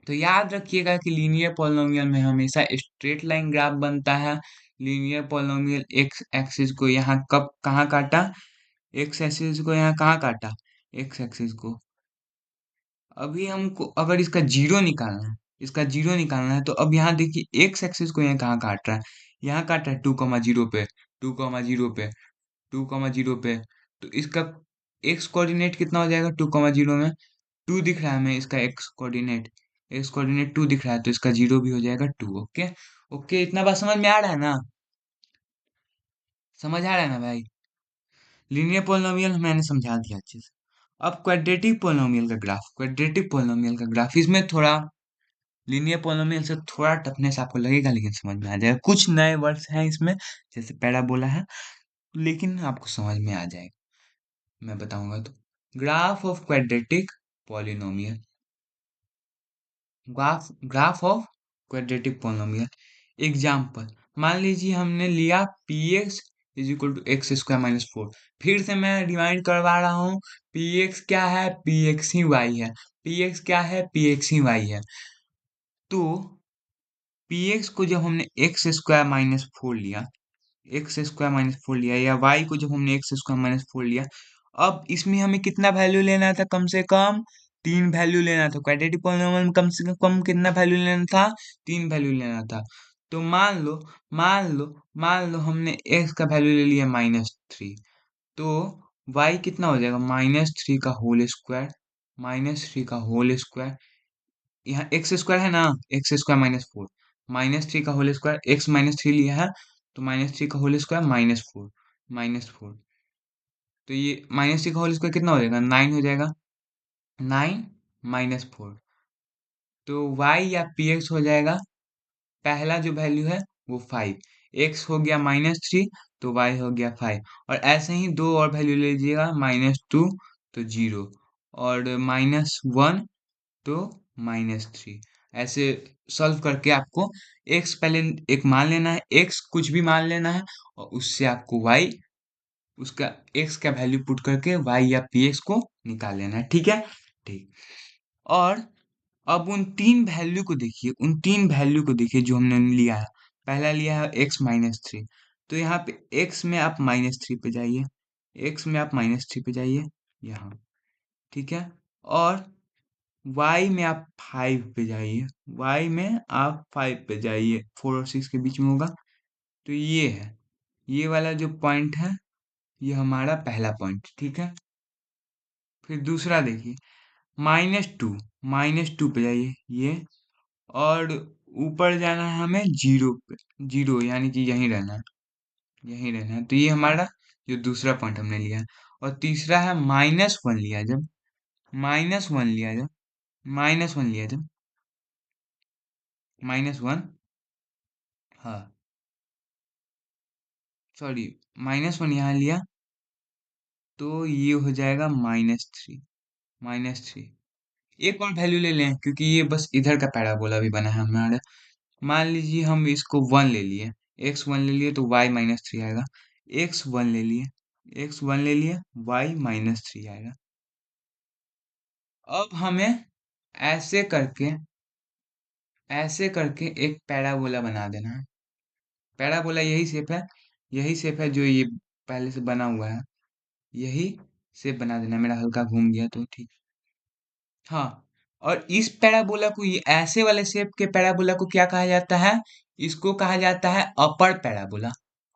तो याद रखिएगा कि लीनियर पोलिनोमियल में हमेशा स्ट्रेट लाइन ग्राफ बनता है। लीनियर पोलिनोमियल एक्स एक्सिस को यहाँ कब कहाँ काटा, एक्स एक्सिस को यहाँ कहाँ काटा, एक्स एक्सिस को। अभी हमको अगर इसका जीरो निकालना है, इसका जीरो निकालना है, तो अब यहाँ देखिए एक्स एक्सिस को यहाँ कहाँ काट रहा है, यहाँ काट रहा है 2,0 पे, 2,0 पे, 2,0 पे। तो इसका एक्स कोऑर्डिनेट कितना हो जाएगा 2,0 में, 2 दिख रहा है हमें इसका एक्स कोऑर्डिनेट 2 दिख रहा है, तो इसका जीरो भी हो जाएगा 2। ओके, ओके, इतना बात समझ में आ रहा है ना, समझ आ रहा है ना भाई। लीनियर पोलिनोमियल मैंने समझा दिया अच्छे से। अब क्वाड्रेटिक पोलिनोमियल का ग्राफ, क्वाड्रेटिक पोलिनोमियल का ग्राफ, इसमें थोड़ा लीनियर पोलिनोमियल से थोड़ा टफनेस आपको लगेगा, लेकिन समझ में आ जाएगा। कुछ नए वर्ड्स हैं इसमें, जैसे पैराबोला है, लेकिन आपको समझ में आ जाएगा, मैं बताऊंगा तो। Graph of quadratic polynomial, graph of quadratic polynomial. Example, मान लीजिए हमने लिया पी एक्स = x² - 4। फिर से मैं रिमाइंड करवा रहा हूँ, पी एक्स क्या है, पी एक्स ही वाई है, पी एक्स क्या है, पी एक्स ही वाई है। तो पी एक्स को जब हमने x² - 4 लिया, x² - 4 लिया, या y को जब हमने x² - 4 लिया, अब इसमें हमें कितना वैल्यू लेना था, कम से कम तीन वैल्यू लेना था। क्वाड्रेटिक पॉलिनोमियल में कम से कम कितना वैल्यू लेना था, तीन वैल्यू लेना था। तो मान लो हमने x का वैल्यू ले लिया -3, तो y कितना हो जाएगा, -3 का होल स्क्वायर, -3 का होल स्क्वायर, यहाँ x² है ना, x² - 4, -3 का होल स्क्वायर, x -3 लिया है, तो -3 का होल स्क्वायर -4, -4। तो ये -3 का होल स्क्वायर कितना हो जाएगा, 9 हो जाएगा, 9 - 4। तो y या px हो जाएगा, पहला जो वैल्यू है वो 5, x हो गया -3, तो y हो गया 5। और ऐसे ही दो और वैल्यू ले लीजिएगा, -2 तो 0, और -1 तो -3। ऐसे सॉल्व करके आपको x पहले एक मान लेना है, x कुछ भी मान लेना है, और उससे आपको y, उसका x का वैल्यू पुट करके y या px को निकाल लेना है, ठीक है, ठीक। और अब उन तीन वैल्यू को देखिए, उन तीन वैल्यू को देखिए जो हमने लिया है। पहला लिया है x-3, तो यहाँ पे x में आप -3 पे जाइए, x में आप -3 पे जाइए यहाँ, ठीक है। और y में आप 5 पे जाइए, y में आप 5 पे जाइए, 4 और 6 के बीच में होगा। तो ये है, ये वाला जो पॉइंट है, ये हमारा पहला पॉइंट, ठीक है। फिर दूसरा देखिए, -2, -2 पे जाइए ये, और ऊपर जाना है हमें 0 पे, 0 यानी कि यहीं रहना है, यहीं रहना है। तो ये हमारा जो दूसरा पॉइंट हमने लिया। और तीसरा है -1 लिया जब, -1 लिया जब, -1 लिया जब, -1, हाँ सॉरी, -1 यहाँ लिया, तो ये हो जाएगा -3, -3। एक और वैल्यू ले लें, क्योंकि ये बस इधर का पैराबोला भी बना है हमारा। मान लीजिए हम इसको 1 ले लिए, x1 ले लिए तो y -3 आएगा। x1 ले लिए, x1 ले लिए, y -3 आएगा। अब हमें ऐसे करके, ऐसे करके एक पैराबोला बना देना है। पैराबोला यही शेप है, यही शेप है जो ये पहले से बना हुआ है, यही शेप बना देना है। मेरा हल्का घूम गया तो ठीक। हाँ, और इस पैराबोला को, ये ऐसे वाले शेप के पैराबोला को क्या कहा जाता है? इसको कहा जाता है अपर पैराबोला,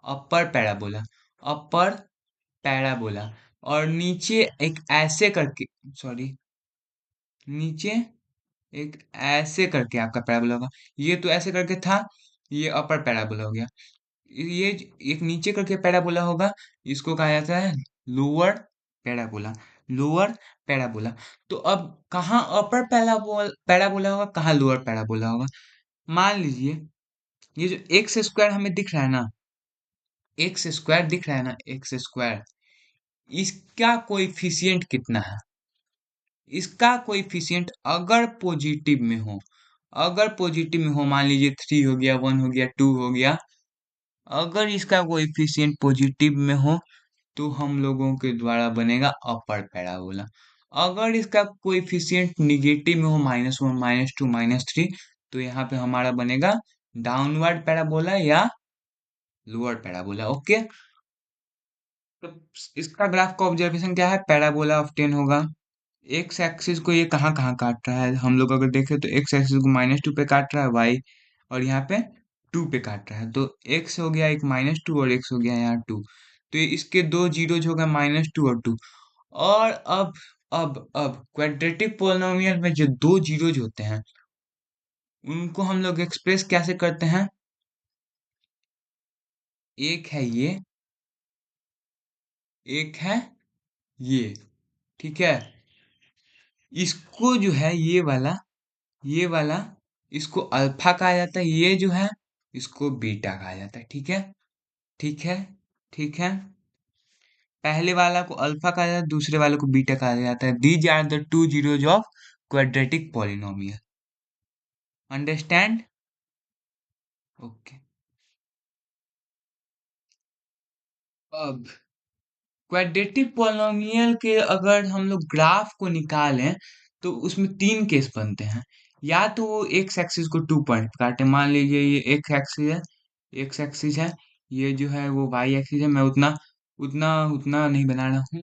अपर पैराबोला, अपर पैराबोला। और नीचे एक ऐसे करके, सॉरी, नीचे एक ऐसे करके आपका पैराबोला होगा। ये तो ऐसे करके था, ये अपर पैराबोला हो गया। ये एक नीचे करके पैराबोला होगा, इसको कहा जाता है लोअर पैराबोला, लोअर पैराबोला। तो अब कहाँ अपर पैराबोला होगा, कहाँ लोअर पैराबोला होगा? मान लीजिए ये जो एक्स स्क्वायर हमें दिख रहा है ना, एक्स स्क्वायर दिख रहा है ना, एक्स स्क्वायर, इसका कोएफिशिएंट कितना है? इसका कोएफिशिएंट अगर पॉजिटिव में हो, अगर पॉजिटिव में हो, मान लीजिए 3 हो गया, 1 हो गया, 2 हो गया, अगर इसका कोएफिशिएंट पॉजिटिव में हो, तो हम लोगों के द्वारा बनेगा अपर पैराबोला। अगर इसका कोएफिशिएंट निगेटिव में हो, -1, -2, -3, तो यहाँ पे हमारा बनेगा डाउनवर्ड पैराबोला या लोअर पैराबोला। ओके, तो इसका ग्राफ का ऑब्जर्वेशन क्या है? पैराबोला ऑफ 10 होगा। एक्स एक्सिस को ये कहाँ कहाँ काट रहा है? हम लोग अगर देखें तो एक्स एक्सिस को -2 पे काट रहा है वाई, और यहाँ पे 2 पे काट रहा है। तो एक्स हो गया एक -2 और एक्स हो गया यहाँ 2। तो ये इसके दो जीरोज हो गए, -2 और 2। और अब क्वाड्रेटिक पोलिनोमियल में जो दो जीरोज होते हैं, उनको हम लोग एक्सप्रेस कैसे करते हैं? एक है ये, एक है ये, ठीक है। इसको जो है ये वाला, इसको अल्फा कहा जाता है, ये जो है इसको बीटा कहा जाता है, ठीक है, ठीक है, ठीक है। पहले वाला को अल्फा कहा जाता है, दूसरे वाले को बीटा कहा जाता है। These are the two zeros of quadratic polynomial. Understand? Okay. अब क्वाड्रेटिक पॉलिनोमियल के अगर हम लोग ग्राफ को निकालें, तो उसमें तीन केस बनते हैं। या तो वो एक्स एक्सिस को 2 पॉइंट पे काटे, मान लीजिए ये एक्स एक्सिस है, एक्स एक्सिस है, ये जो है वो वाई एक्सिस है। मैं उतना उतना उतना नहीं बना रहा हूँ।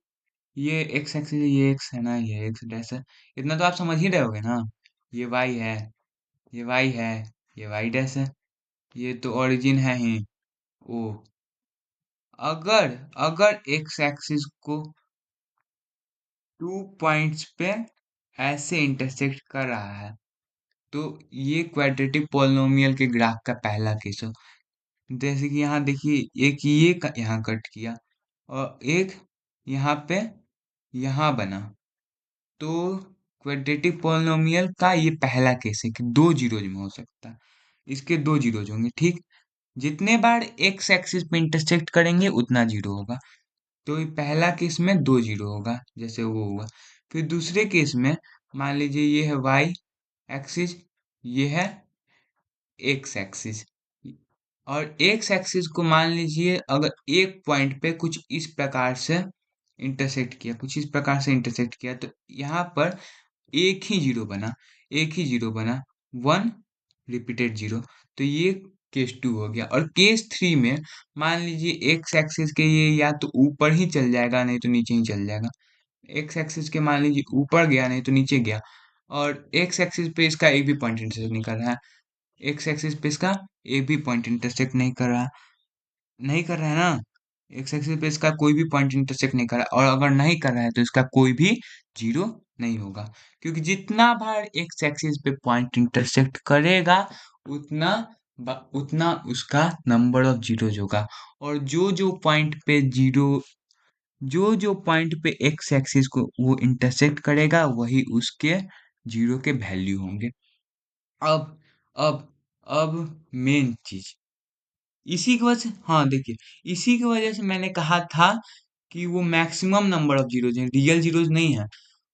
ये एक्स एक्सिस है, ये एक्स है ना, ये एक्स डैश है। इतना तो आप समझ ही रहे होगे ना। ये वाई है, ये वाई है, ये वाई डैश है, ये तो ओरिजिन है ही। ओ, अगर अगर एक्स एक्सिस को 2 पॉइंट्स पे ऐसे इंटरसेक्ट कर रहा है, तो ये क्वाड्रेटिक पॉलिनोमियल के ग्राफ का पहला केस हो। जैसे कि यहाँ देखिए, एक ये यहाँ कट किया, और एक यहाँ पे यहाँ बना। तो क्वाड्रेटिक पॉलिनोमियल का ये पहला केस है कि दो जीरोज में हो सकता है। इसके दो जीरोज होंगे, ठीक। जितने बार एक्स एक्सिस पे इंटरसेक्ट करेंगे उतना जीरो होगा। तो ये पहला केस में दो जीरो होगा, जैसे वो हुआ। फिर दूसरे केस में मान लीजिए ये है वाई एक्सिस, ये है एक्स एक्सिस, और एक्स एक्सिस को मान लीजिए अगर एक पॉइंट पे कुछ इस प्रकार से इंटरसेक्ट किया, कुछ इस प्रकार से इंटरसेक्ट किया, तो यहाँ पर एक ही जीरो बना, एक ही जीरो बना, 1 रिपीटेड जीरो। तो ये केस 2 हो गया। और केस 3 में मान लीजिए एक्स एक्सिस के ये या तो ऊपर ही चल जाएगा, नहीं तो नीचे ही चल जाएगा। एक्स एक्सिस के मान लीजिए ऊपर गया नहीं तो नीचे गया, और एक्स एक्सिस पे इसका एक भी पॉइंट इंटरसेक्ट नहीं कर रहा है। एक्स एक्सिस पे इसका एक भी पॉइंट इंटरसेक्ट नहीं कर रहा, नहीं कर रहा है ना। एक्स एक्सिस पे इसका कोई भी पॉइंट इंटरसेक्ट नहीं कर रहा, और अगर नहीं कर रहा है तो इसका कोई भी जीरो नहीं होगा, क्योंकि जितना बार एक्स एक्सिस पे पॉइंट इंटरसेक्ट करेगा उतना उतना उसका नंबर ऑफ जीरोज होगा। और जो पॉइंट पे जीरो, जो पॉइंट पे एक्स एक्सिस को वो इंटरसेक्ट करेगा वही उसके जीरो के वैल्यू होंगे। अब अब अब मेन चीज, इसी की वजह से, हाँ देखिए, इसी की वजह से मैंने कहा था कि वो मैक्सिमम नंबर ऑफ जीरोज हैं, रियल जीरोज नहीं है।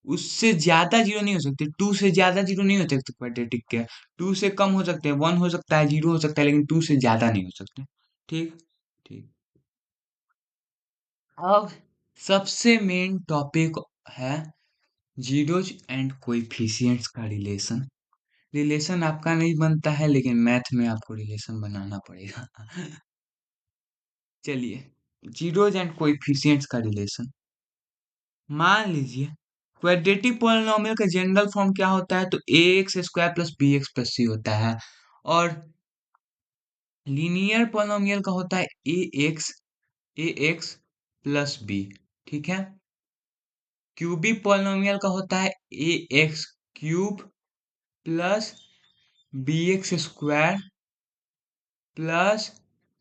उससे ज्यादा जीरो नहीं हो सकते, टू से ज्यादा जीरो नहीं हो सकते क्वाड्रेटिक के। टू से कम हो सकते हैं, वन हो सकता है, जीरो हो सकता है, लेकिन टू से ज्यादा नहीं हो सकते। ठीक। ठीक। अब सबसे मेन टॉपिक है जीरोज एंड कोएफिशिएंट्स का रिलेशन। रिलेशन आपका नहीं बनता है, लेकिन मैथ में आपको रिलेशन बनाना पड़ेगा। चलिए, जीरोज एंड कोएफिशिएंट्स का रिलेशन। मान लीजिए क्वाड्रेटिक पॉलिनोमियल का जनरल फॉर्म क्या होता है, तो A X square plus B X plus C होता है। और लीनियर पॉलिनोमियल का होता है ए एक्स प्लस बी। ठीक है। क्यूबिक पॉलिनोमियल का होता है A X cube plus B X square plus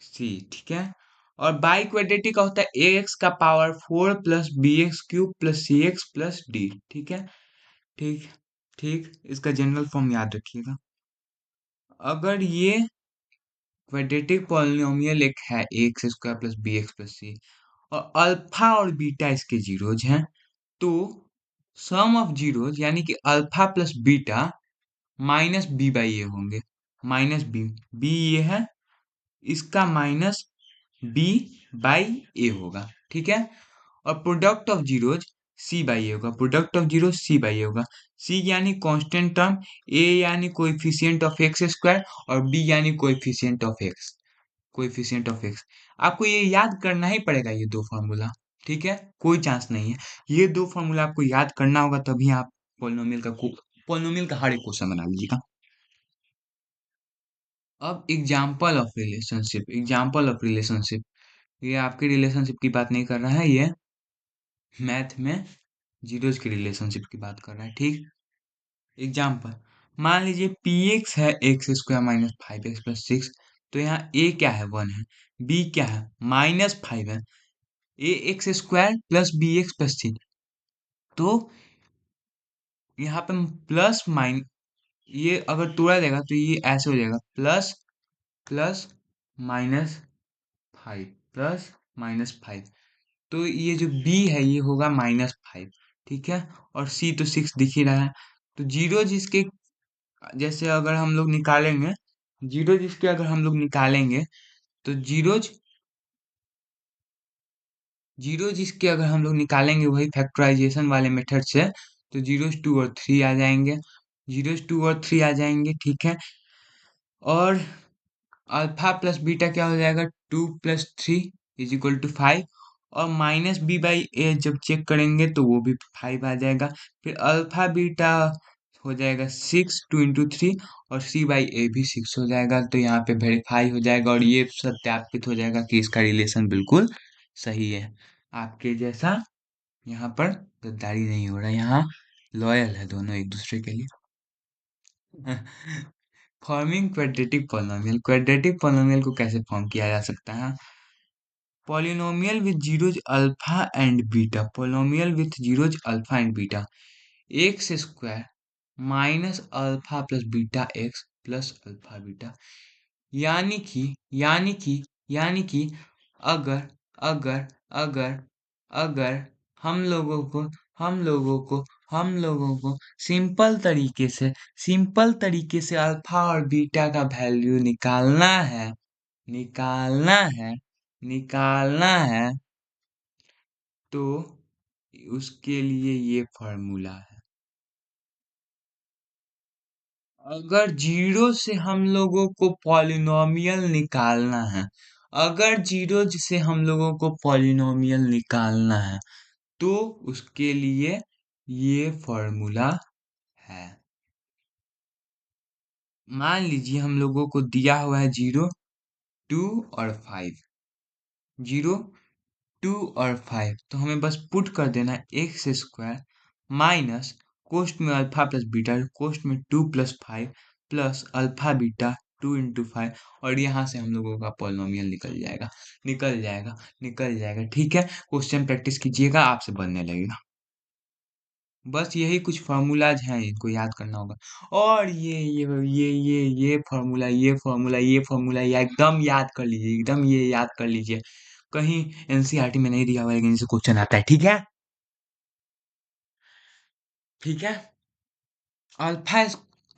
C. ठीक है। और बाई क्वाड्रेटिक का होता है ए एक्स का power 4 plus B X cube plus C X plus D. ठीक है। ठीक। ठीक, इसका जनरल फॉर्म याद रखिएगा। अगर ये क्वाड्रेटिक पॉलिनोमियल एक है A X square plus B X plus C, और अल्फा और बीटा इसके जीरोज हैं, तो सम ऑफ जीरोज यानी कि alpha plus beta minus B by A होंगे। माइनस बी, बी ये है, इसका माइनस बी बाई ए होगा। ठीक है। और product of zeros C by A होगा। Product of zero C by A होगा। सी यानी कांस्टेंट टर्म, ए यानी कोएफिशिएंट ऑफ एक्स स्क्वायर, और बी यानी coefficient of X. Coefficient of X, आपको ये याद करना ही पड़ेगा, ये दो फॉर्मूला। ठीक है, कोई चांस नहीं है, ये दो फॉर्मूला आपको याद करना होगा, तभी आप पॉलिनोमियल का हर एक क्वेश्चन बना लीजिएगा। अब एग्जाम्पल ऑफ रिलेशनशिप, ये आपके रिलेशनशिप की बात नहीं कर रहा है, ये मैथ में जीरोज की रिलेशनशिप की बात कर रहा है। ठीक। एग्जाम्पल, मान लीजिए पी एक्स है X square minus 5x plus 6, तो यहाँ ए क्या है, 1 है। बी क्या है, -5 है। A X square plus B X plus 3, तो यहाँ पे प्लस माइन, ये अगर तोड़ा जाएगा तो ये ऐसे हो जाएगा, प्लस प्लस -5 प्लस -5, तो ये जो बी है ये होगा -5। ठीक है। और सी तो 6 दिख ही रहा है। तो जीरो जिसके, जैसे अगर हम लोग निकालेंगे, जीरो जिसके अगर हम लोग निकालेंगे, तो जीरो जिसके अगर हम लोग निकालेंगे वही फैक्टराइजेशन वाले मेथड से, तो जीरोस 2 और 3 आ जाएंगे। जीरोस 2 और 3 आ जाएंगे। ठीक है। और अल्फा प्लस बीटा क्या हो जाएगा, 2 प्लस 3 इज इक्वल टू 5। और माइनस बी बाई ए जब चेक करेंगे तो वो भी 5 आ जाएगा। फिर अल्फा बीटा हो जाएगा 6, 2 इंटू 3, और सी बाई ए भी 6 हो जाएगा। तो यहाँ पे वेरीफाई हो जाएगा, और ये सत्यापित हो जाएगा कि इसका रिलेशन बिल्कुल सही है। आपके जैसा यहाँ पर गद्दारी नहीं हो रहा, यहाँ लॉयल है दोनों एक दूसरे के लिए। Forming quadratic polynomial, quadratic polynomial को कैसे फॉर्म किया जा सकता है। Polynomial with zeros alpha and beta, polynomial with zeros alpha and beta, x square minus alpha plus beta x plus alpha beta. यानी कि यानी कि यानी कि अगर अगर अगर अगर हम लोगों को हम लोगों को हम लोगों को सिंपल तरीके से अल्फा और बीटा का वैल्यू निकालना है निकालना है, तो उसके लिए ये फॉर्मूला है। अगर जीरो से हम लोगों को पॉलिनोमियल निकालना है, अगर जीरो से हम लोगों को पॉलिनोमियल निकालना है, तो उसके लिए ये फॉर्मूला है। मान लीजिए हम लोगों को दिया हुआ है 0, 2 और 5। 0, 2 और 5, तो हमें बस पुट कर देना है एक्स स्क्वायर माइनस कोष्ट में अल्फा प्लस बीटा, कोष्ट में 2 plus 5 plus alpha beta 2 into 5, और यहाँ से हम लोगों का पॉलिनॉमियल निकल जाएगा, निकल जाएगा, निकल जाएगा। ठीक है, क्वेश्चन प्रैक्टिस कीजिएगा, आपसे बनने लगेगा। बस यही कुछ फार्मूलाज हैं, इनको याद करना होगा। और ये फार्मूला, ये फार्मूला, ये फार्मूला, ये एकदम याद कर लीजिए, एकदम ये याद कर लीजिए। कहीं एनसीईआरटी में नहीं दिया हुआ है, लेकिन इनसे क्वेश्चन आता है। ठीक है, ठीक है। अल्फा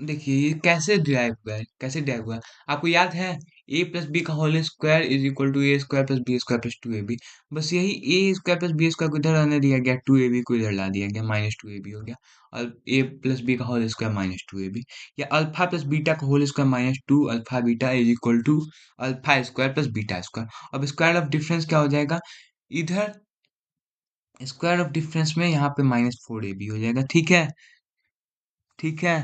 देखिए ये कैसे डिराइव हुआ है, कैसे डिराइव हुआ है, आपको याद है? ए प्लस बी का whole square is equal to A square plus B square plus 2ab। बस यही A square plus B square को इधर आने दिया गया, 2ab को इधर ला दिया गया, -2ab हो गया। और ए प्लस बी का होल स्क्वायर -2ab, या अल्फा प्लस बीटा का whole square -2 alpha beta is equal to alpha square plus beta square. अब स्क्वायर ऑफ डिफरेंस क्या हो जाएगा? इधर स्क्वायर ऑफ डिफरेंस में यहाँ पे -4ab हो जाएगा। ठीक है, ठीक है।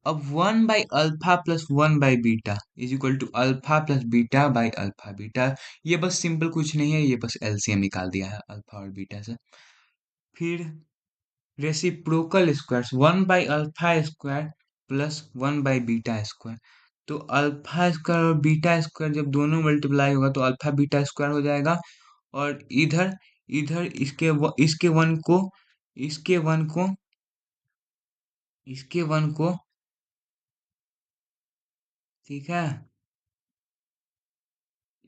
अब 1 by alpha plus 1 by beta is equal to alpha plus beta by alpha beta. ये बस सिंपल कुछ नहीं है, ये बस एलसीएम निकाल दिया है अल्फा और बीटा से। फिर reciprocal square, 1 by alpha square plus 1 by beta square. तो अल्फा स्क्वायर और बीटा स्क्वायर जब दोनों मल्टीप्लाई होगा तो अल्फा बीटा स्क्वायर हो जाएगा। और इधर इधर इसके वन को, इसके वन को, इसके वन को, ठीक है,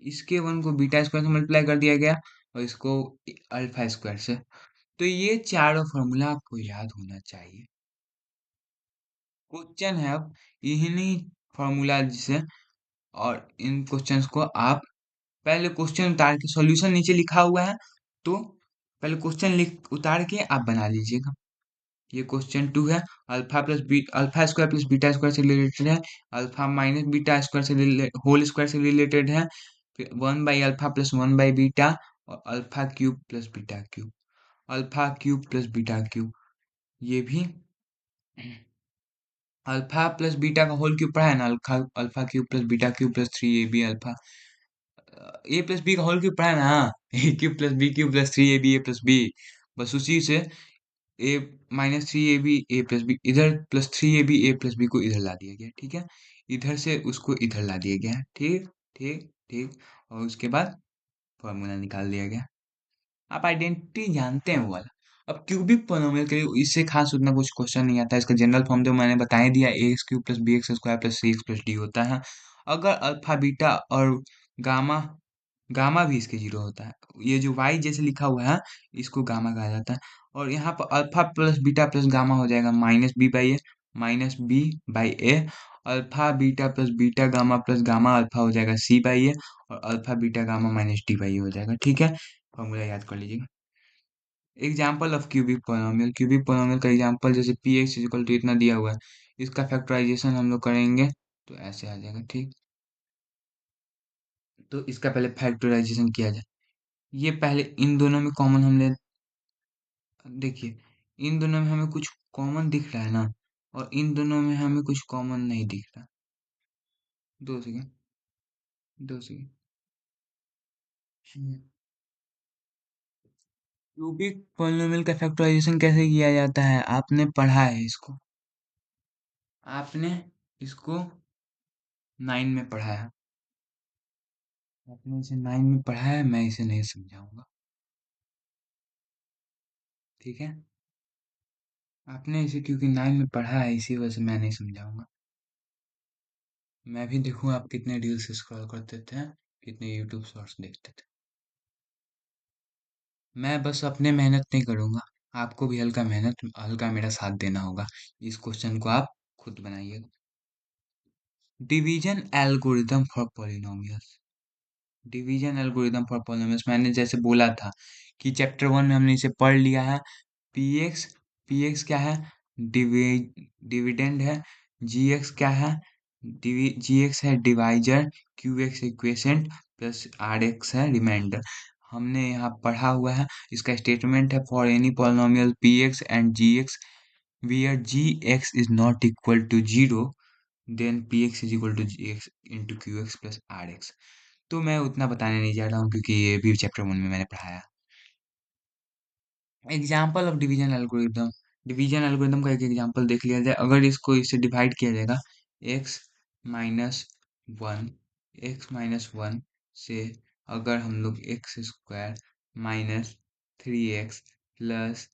इसके वन को बीटा स्क्वायर से मल्टीप्लाई कर दिया गया, और इसको अल्फा स्क्वायर से। तो ये चारों फॉर्मूला आपको याद होना चाहिए। क्वेश्चन है अब इन्हीं फॉर्मूला से, और इन क्वेश्चंस को आप पहले क्वेश्चन उतार के, सॉल्यूशन नीचे लिखा हुआ है, तो पहले क्वेश्चन लिख उतार के आप बना लीजिएगा। ये क्वेश्चन 2 है। Alpha square plus beta square से रिलेटेड है, अल्फा माइनस बीटा स्क्वायर से होल स्क्वायर से रिलेटेड है, फिर 1 by alpha plus 1 by beta, और alpha cube plus beta cube, alpha cube plus beta cube. ये भी अल्फा प्लस बीटा का होल क्यूब पढ़ा है ना, alpha alpha cube plus beta cube plus 3ab alpha, A plus B का whole cube पढ़ा है ना, ए cube plus B cube plus 3ab A plus B. बस उसी से A -3ab A plus B, इधर plus 3ab A plus B को इधर ला दिया गया। ठीक है, इधर से उसको इधर ला दिया गया। ठीक, ठीक, ठीक। और उसके बाद फॉर्मूला निकाल दिया गया। आप आइडेंटिटी जानते हैं वो वाला। अब क्यूबिक पोलिनोमियल के लिए इससे खास उतना कुछ क्वेश्चन नहीं आता, इसका जनरल फॉर्म तो मैंने बता ही दिया, A X cube plus B X square plus C X plus D होता है। अगर अल्फा बीटा और गामा, गामा भी इसके 0 होता है। ये जो y जैसे लिखा हुआ है, इसको गामा कहा जाता है। और यहाँ पर alpha plus beta plus gamma हो जाएगा -b/a, -b/a। Alpha beta plus beta gamma plus gamma alpha हो जाएगा c/a, और अल्फा बीटा गामा -d/a हो जाएगा। ठीक है, फॉर्मूला याद कर लीजिएगा। Example of cubic polynomial, cubic polynomial का एग्जाम्पल जैसे पी एक्स इक्वल टू इतना दिया हुआ है, इसका फैक्टराइजेशन हम लोग करेंगे तो ऐसे आ जाएगा। ठीक, तो इसका पहले फैक्टराइजेशन किया जाए। ये पहले इन दोनों में कॉमन हम ले, देखिए इन दोनों में हमें कुछ कॉमन दिख रहा है ना, और इन दोनों में हमें कुछ कॉमन नहीं दिख रहा। 2 सेकेंड, 2 सेकेंड। क्यूबिक पोलिनोमियल का फैक्टराइजेशन कैसे किया जाता है, आपने पढ़ा है इसको, आपने इसको 9 में पढ़ा है, आपने इसे 9 में पढ़ा है, मैं इसे नहीं समझाऊंगा। ठीक है, आपने इसे क्योंकि 9 में पढ़ा है, इसी वजह से मैं नहीं समझाऊंगा। मैं भी देखूँ आप कितने रील्स स्क्रॉल करते थे, कितने यूट्यूब शॉर्ट्स देखते थे। मैं बस अपने मेहनत नहीं करूँगा, आपको भी हल्का मेहनत, हल्का मेरा साथ देना होगा। इस क्वेश्चन को आप खुद बनाइएगा। Division algorithm for polynomials, division algorithm for polynomials, मैंने जैसे बोला था कि चैप्टर 1 में हमने इसे पढ़ लिया है। पीएक्स, पीएक्स क्या है? डिवी डिविडेंड है। जीएक्स क्या है? जीएक्स है divisor. QX equation plus RX है रिमाइंडर। हमने यहाँ पढ़ा हुआ है। इसका स्टेटमेंट है for any polynomial P X and G X where gx is not equal to 0 then px is equal to gx into qx plus rx। तो मैं उतना बताने नहीं जा रहा हूँ क्योंकि ये भी चैप्टर 1 में मैंने पढ़ाया। एग्जाम्पल ऑफ डिवीजन एल्गोरिदम का एक एग्जाम्पल देख लिया जाए। अगर इसको इससे डिवाइड किया जाएगा x माइनस वन x-1 से अगर हम लोग x square minus 3x plus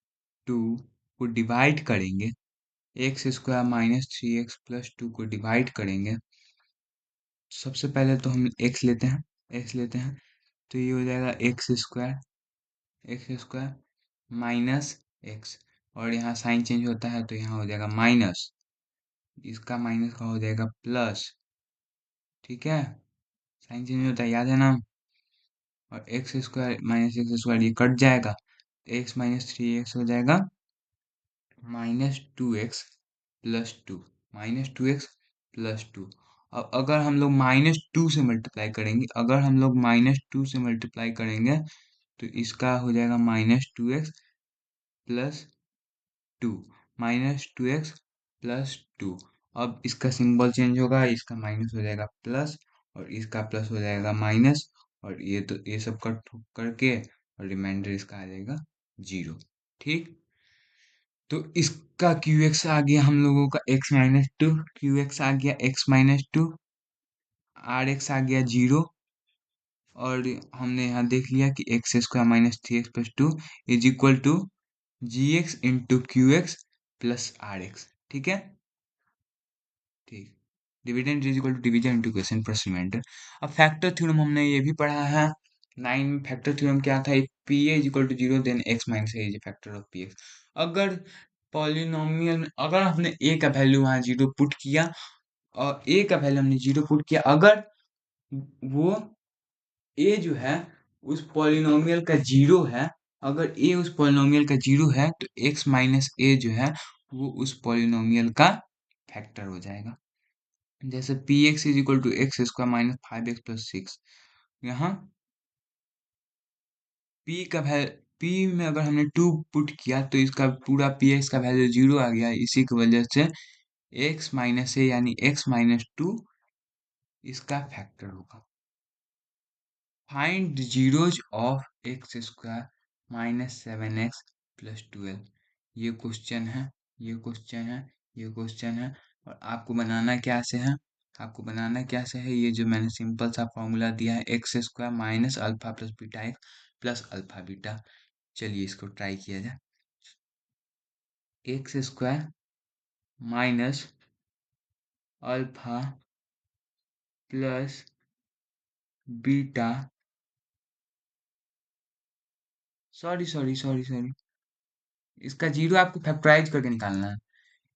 2 को डिवाइड करेंगे, एक्स स्क्वायर माइनस 3x+2 को डिवाइड करेंगे, सबसे पहले तो हम एक्स लेते हैं तो ये हो जाएगा एक्स स्क्वायर माइनस एक्स, और यहाँ साइन चेंज होता है तो यहाँ हो जाएगा माइनस, इसका माइनस का हो जाएगा प्लस। ठीक है, साइन चेंज होता है, याद है ना। और x square minus X square ये कट जाएगा, एक्स माइनस 3x हो जाएगा -2x+2, -2x+2। अब अगर हम लोग -2 से मल्टीप्लाई करेंगे, तो इसका हो जाएगा -2x+2, -2x+2। अब इसका सिंबल चेंज होगा, इसका माइनस हो जाएगा प्लस और इसका प्लस हो जाएगा माइनस, और ये सब कट करके और रिमाइंडर इसका आ जाएगा 0। ठीक, तो इसका क्यू एक्स आ गया हम लोगों का x-2, क्यू एक्स आ गया x-2, आर एक्स आ गया 0, और हमने यहाँ देख लिया कि X square minus 3x+2 is equal to G X into Q X plus R X. ठीक है, ठीक, dividend is equal to division into question plus reminder. अब फैक्टर थ्योरम हमने ये भी पढ़ा है 9 में। फैक्टर थ्योरम क्या था, P A is equal to 0 then X minus A is factor of P X. अगर पॉलिनोमियल में अगर हमने ए का वैल्यू वहाँ 0 पुट किया, और ए का वैल्यू हमने 0 पुट किया, अगर वो ए जो है उस पॉलिनोमियल का 0 है, अगर ए उस पॉलिनोमियल का 0 है तो एक्स माइनस ए जो है वो उस पॉलिनोमियल का फैक्टर हो जाएगा। जैसे P X is equal to X square minus 5x+6, यहाँ पी का वैल्यू, पी में अगर हमने 2 पुट किया तो इसका पूरा पी एक्स का वैल्यू 0 आ गया। इसी की वजह से एक्स माइनस ए यानी x-2 इसका फैक्टर होगा। Find zeros of X square minus 7x+12। ये क्वेश्चन है, ये क्वेश्चन है, ये क्वेश्चन है, और आपको बनाना क्या से है, आपको बनाना क्या से है, ये जो मैंने सिंपल सा फॉर्मूला दिया है X square minus alpha plus beta x plus alpha beta. चलिए इसको ट्राई किया जाए। X square minus alpha plus beta, sorry, इसका जीरो आपको फैक्टराइज करके निकालना है।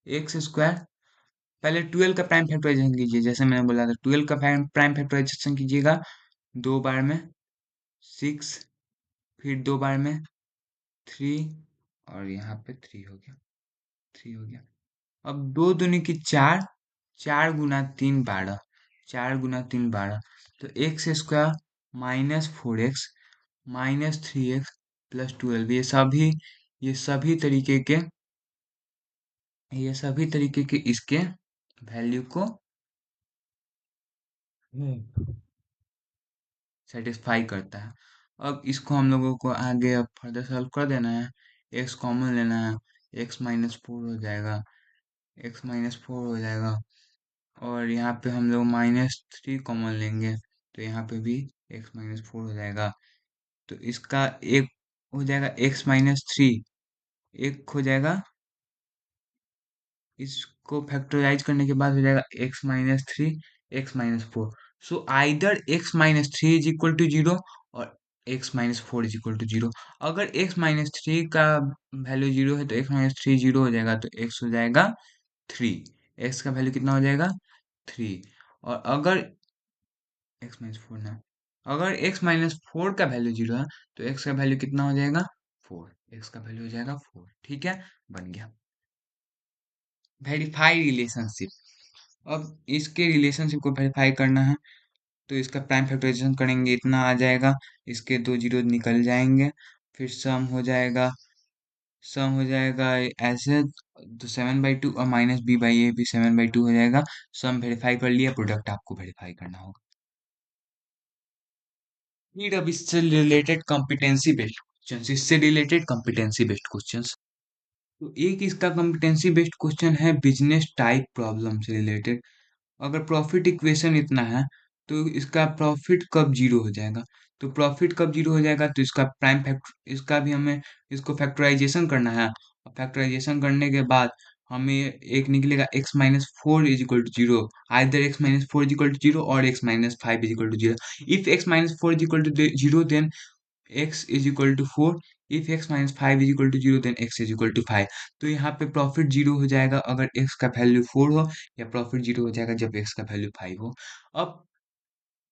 एक्स स्क्वायर, पहले 12 का प्राइम फैक्टराइजेशन कीजिए, जैसे मैंने बोला था 12 का प्राइम फैक्टराइजेशन कीजिएगा 2 बार में 6, फिर 2 बार में 3, और यहाँ पे 3 हो गया, 3 हो गया। अब 2 दूनी की 4, 4 गुना 3 12, 4 गुना 3 12, तो X square minus 4x minus 3x plus 12, ये सभी तरीके के इसके वैल्यू को सेटिस्फाई करता है। अब इसको हम लोगों को आगे अब फर्दर सॉल्व कर देना है, एक्स कॉमन लेना है, x-4 हो जाएगा, x-4 हो जाएगा, और यहाँ पे हम लोग -3 कॉमन लेंगे तो यहाँ पे भी x-4 हो जाएगा। तो इसका एक हो जाएगा x-3, एक हो जाएगा, इसको फैक्टराइज करने के बाद हो जाएगा x-3, x-4। So either x-3 is equal to 0 और x-4 इज इक्वल टू 0। अगर x-3 का वैल्यू 0 है तो x-3 0 हो जाएगा, तो x हो जाएगा 3, x का वैल्यू कितना हो जाएगा 3। और अगर x-4 ना, अगर x-4 का वैल्यू 0 है तो x का वैल्यू कितना हो जाएगा 4, x का वैल्यू हो जाएगा 4। ठीक है, बन गया वेरीफाई रिलेशनशिप। अब इसके रिलेशनशिप को वेरीफाई करना है, तो इसका प्राइम फैक्टराइजेशन करेंगे इतना आ जाएगा, इसके दो जीरो निकल जाएंगे, फिर सम हो जाएगा ऐसे, तो 7/2 और माइनस b/a भी 7/2 हो जाएगा। सम वेरीफाई कर लिया, प्रोडक्ट आपको वेरीफाई करना होगा। फिर अब इससे रिलेटेड कॉम्पिटेंसी बेस्ड क्वेश्चंस, तो एक इसका कॉम्पिटेंसी बेस्ड क्वेश्चन है बिजनेस टाइप प्रॉब्लम से रिलेटेड। अगर प्रॉफिट इक्वेशन इतना है, तो इसका प्रॉफिट कब जीरो हो जाएगा? तो प्रॉफिट कब जीरो हो जाएगा, तो इसका प्राइम फैक्टर, इसका भी हमें इसको फैक्टराइजेशन करना है, और फैक्टराइजेशन करने के बाद हमें एक निकलेगा x-4 is equal to zero. Either x-4 is equal to zero और x-5 is equal to zero. If x-4 is equal to zero, then x is equal to 4। If x-5 is equal to zero, then x is equal to 5। तो यहाँ पे profit zero हो जाएगा अगर x का value 4 हो, या profit zero हो जाएगा जब x का वैल्यू 5 हो। अब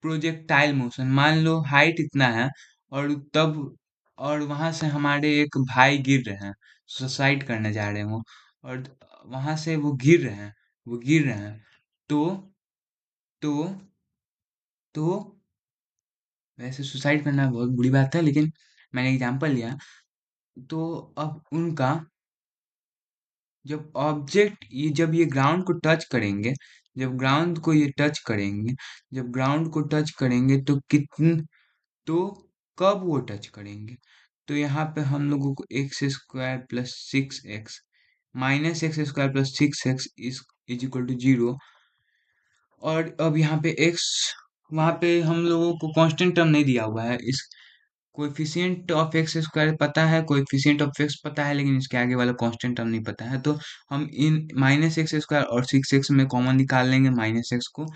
प्रोजेक्टाइल मोशन, मान लो हाइट इतना है, और तब और वहां से हमारे एक भाई गिर रहे हैं, सुसाइड करने जा रहे हैं वो, और वहां से वो गिर रहे हैं, तो तो तो वैसे सुसाइड करना बहुत बुरी बात है, लेकिन मैंने एग्जांपल लिया। तो अब उनका, जब ये ग्राउंड को टच करेंगे, जब ग्राउंड को ये टच करेंगे जब ग्राउंड को टच करेंगे तो तो कब वो टच करेंगे? तो यहाँ पे हम लोगों को X square plus 6x minus X square plus 6x is equal to zero. और अब यहाँ पे x, वहाँ पे हम लोगों को कांस्टेंट टर्म नहीं दिया हुआ है, इस कोएफिशिएंट ऑफ एक्स स्क्वायर पता है, कोएफिशिएंट ऑफ एक्स पता है, लेकिन इसके आगे वाला कांस्टेंट टर्म नहीं पता है। तो हम इन माइनस एक्स स्क्वायर और 6x में कॉमन निकाल लेंगे माइनस एक्स को,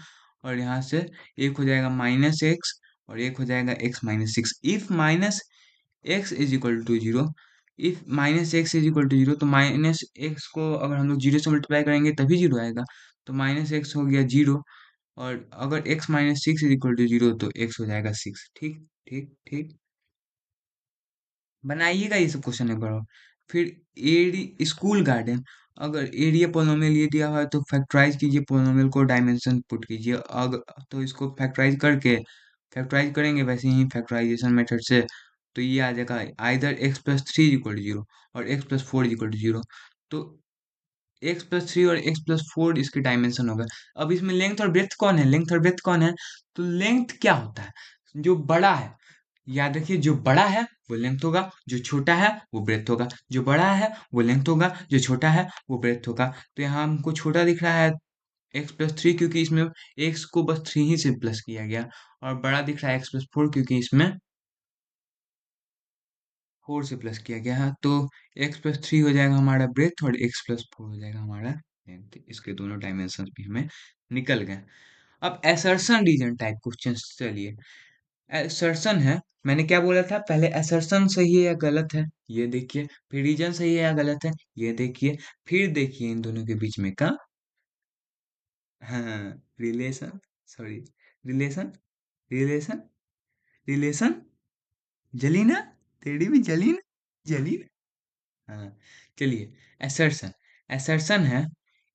और यहाँ से एक हो जाएगा माइनस एक्स, और एक हो जाएगा x minus 6। If minus X is equal to zero, if minus X is equal to zero, तो माइनस एक्स को अगर हम लोग जीरो से मल्टीप्लाई करेंगे तभी जीरो आएगा। तो माइनस एक्स हो गया जीरो, और अगर x minus 6 is equal to zero, तो x हो जाएगा 6। ठीक ठीक ठीक, बनाइएगा ये सब क्वेश्चन एक बार और। फिर स्कूल गार्डन, अगर एरिया पोलिनोमियल ये दिया हुआ है, तो फैक्टराइज कीजिए पोलिनोमियल को, डायमेंशन पुट कीजिए। अगर तो इसको फैक्टराइज करेंगे वैसे ही फैक्टराइजेशन मेथड से, तो ये आ जाएगा either x+3 equal to zero और x+4 इक्वल टू जीरो। तो x+3 और x+4 इसके डायमेंशन होगा। अब इसमें लेंथ और ब्रेथ कौन है, तो लेंथ क्या होता है? जो बड़ा है, याद रखिए, जो बड़ा है वो लेंथ होगा, जो छोटा है वो ब्रेथ होगा। जो बड़ा है वो लेंथ होगा, जो छोटा है वो ब्रेथ होगा। तो यहाँ हमको छोटा दिख रहा है x+3, क्योंकि इसमें x को बस 3 ही से प्लस किया गया, और बड़ा दिख रहा है x+4 क्योंकि इसमें 4 से प्लस किया गया है। तो x+3 हो जाएगा हमारा ब्रेथ, और x+4 हो जाएगा हमारा लेंथ। इसके दोनों डायमेंशन भी हमें निकल गए। अब असर्शन रीजन टाइप क्वेश्चन, चलिए असर्शन है। मैंने क्या बोला था पहले, असर्शन सही है या गलत है, ये देखिए। फिर रीजन सही है या गलत है, ये देखिए। फिर देखिए इन दोनों के बीच में का, हाँ, relation, sorry, relation, relation, relation, जली ना, तेरी भी जली ना, जली ना। हाँ, चलिए, assertion, है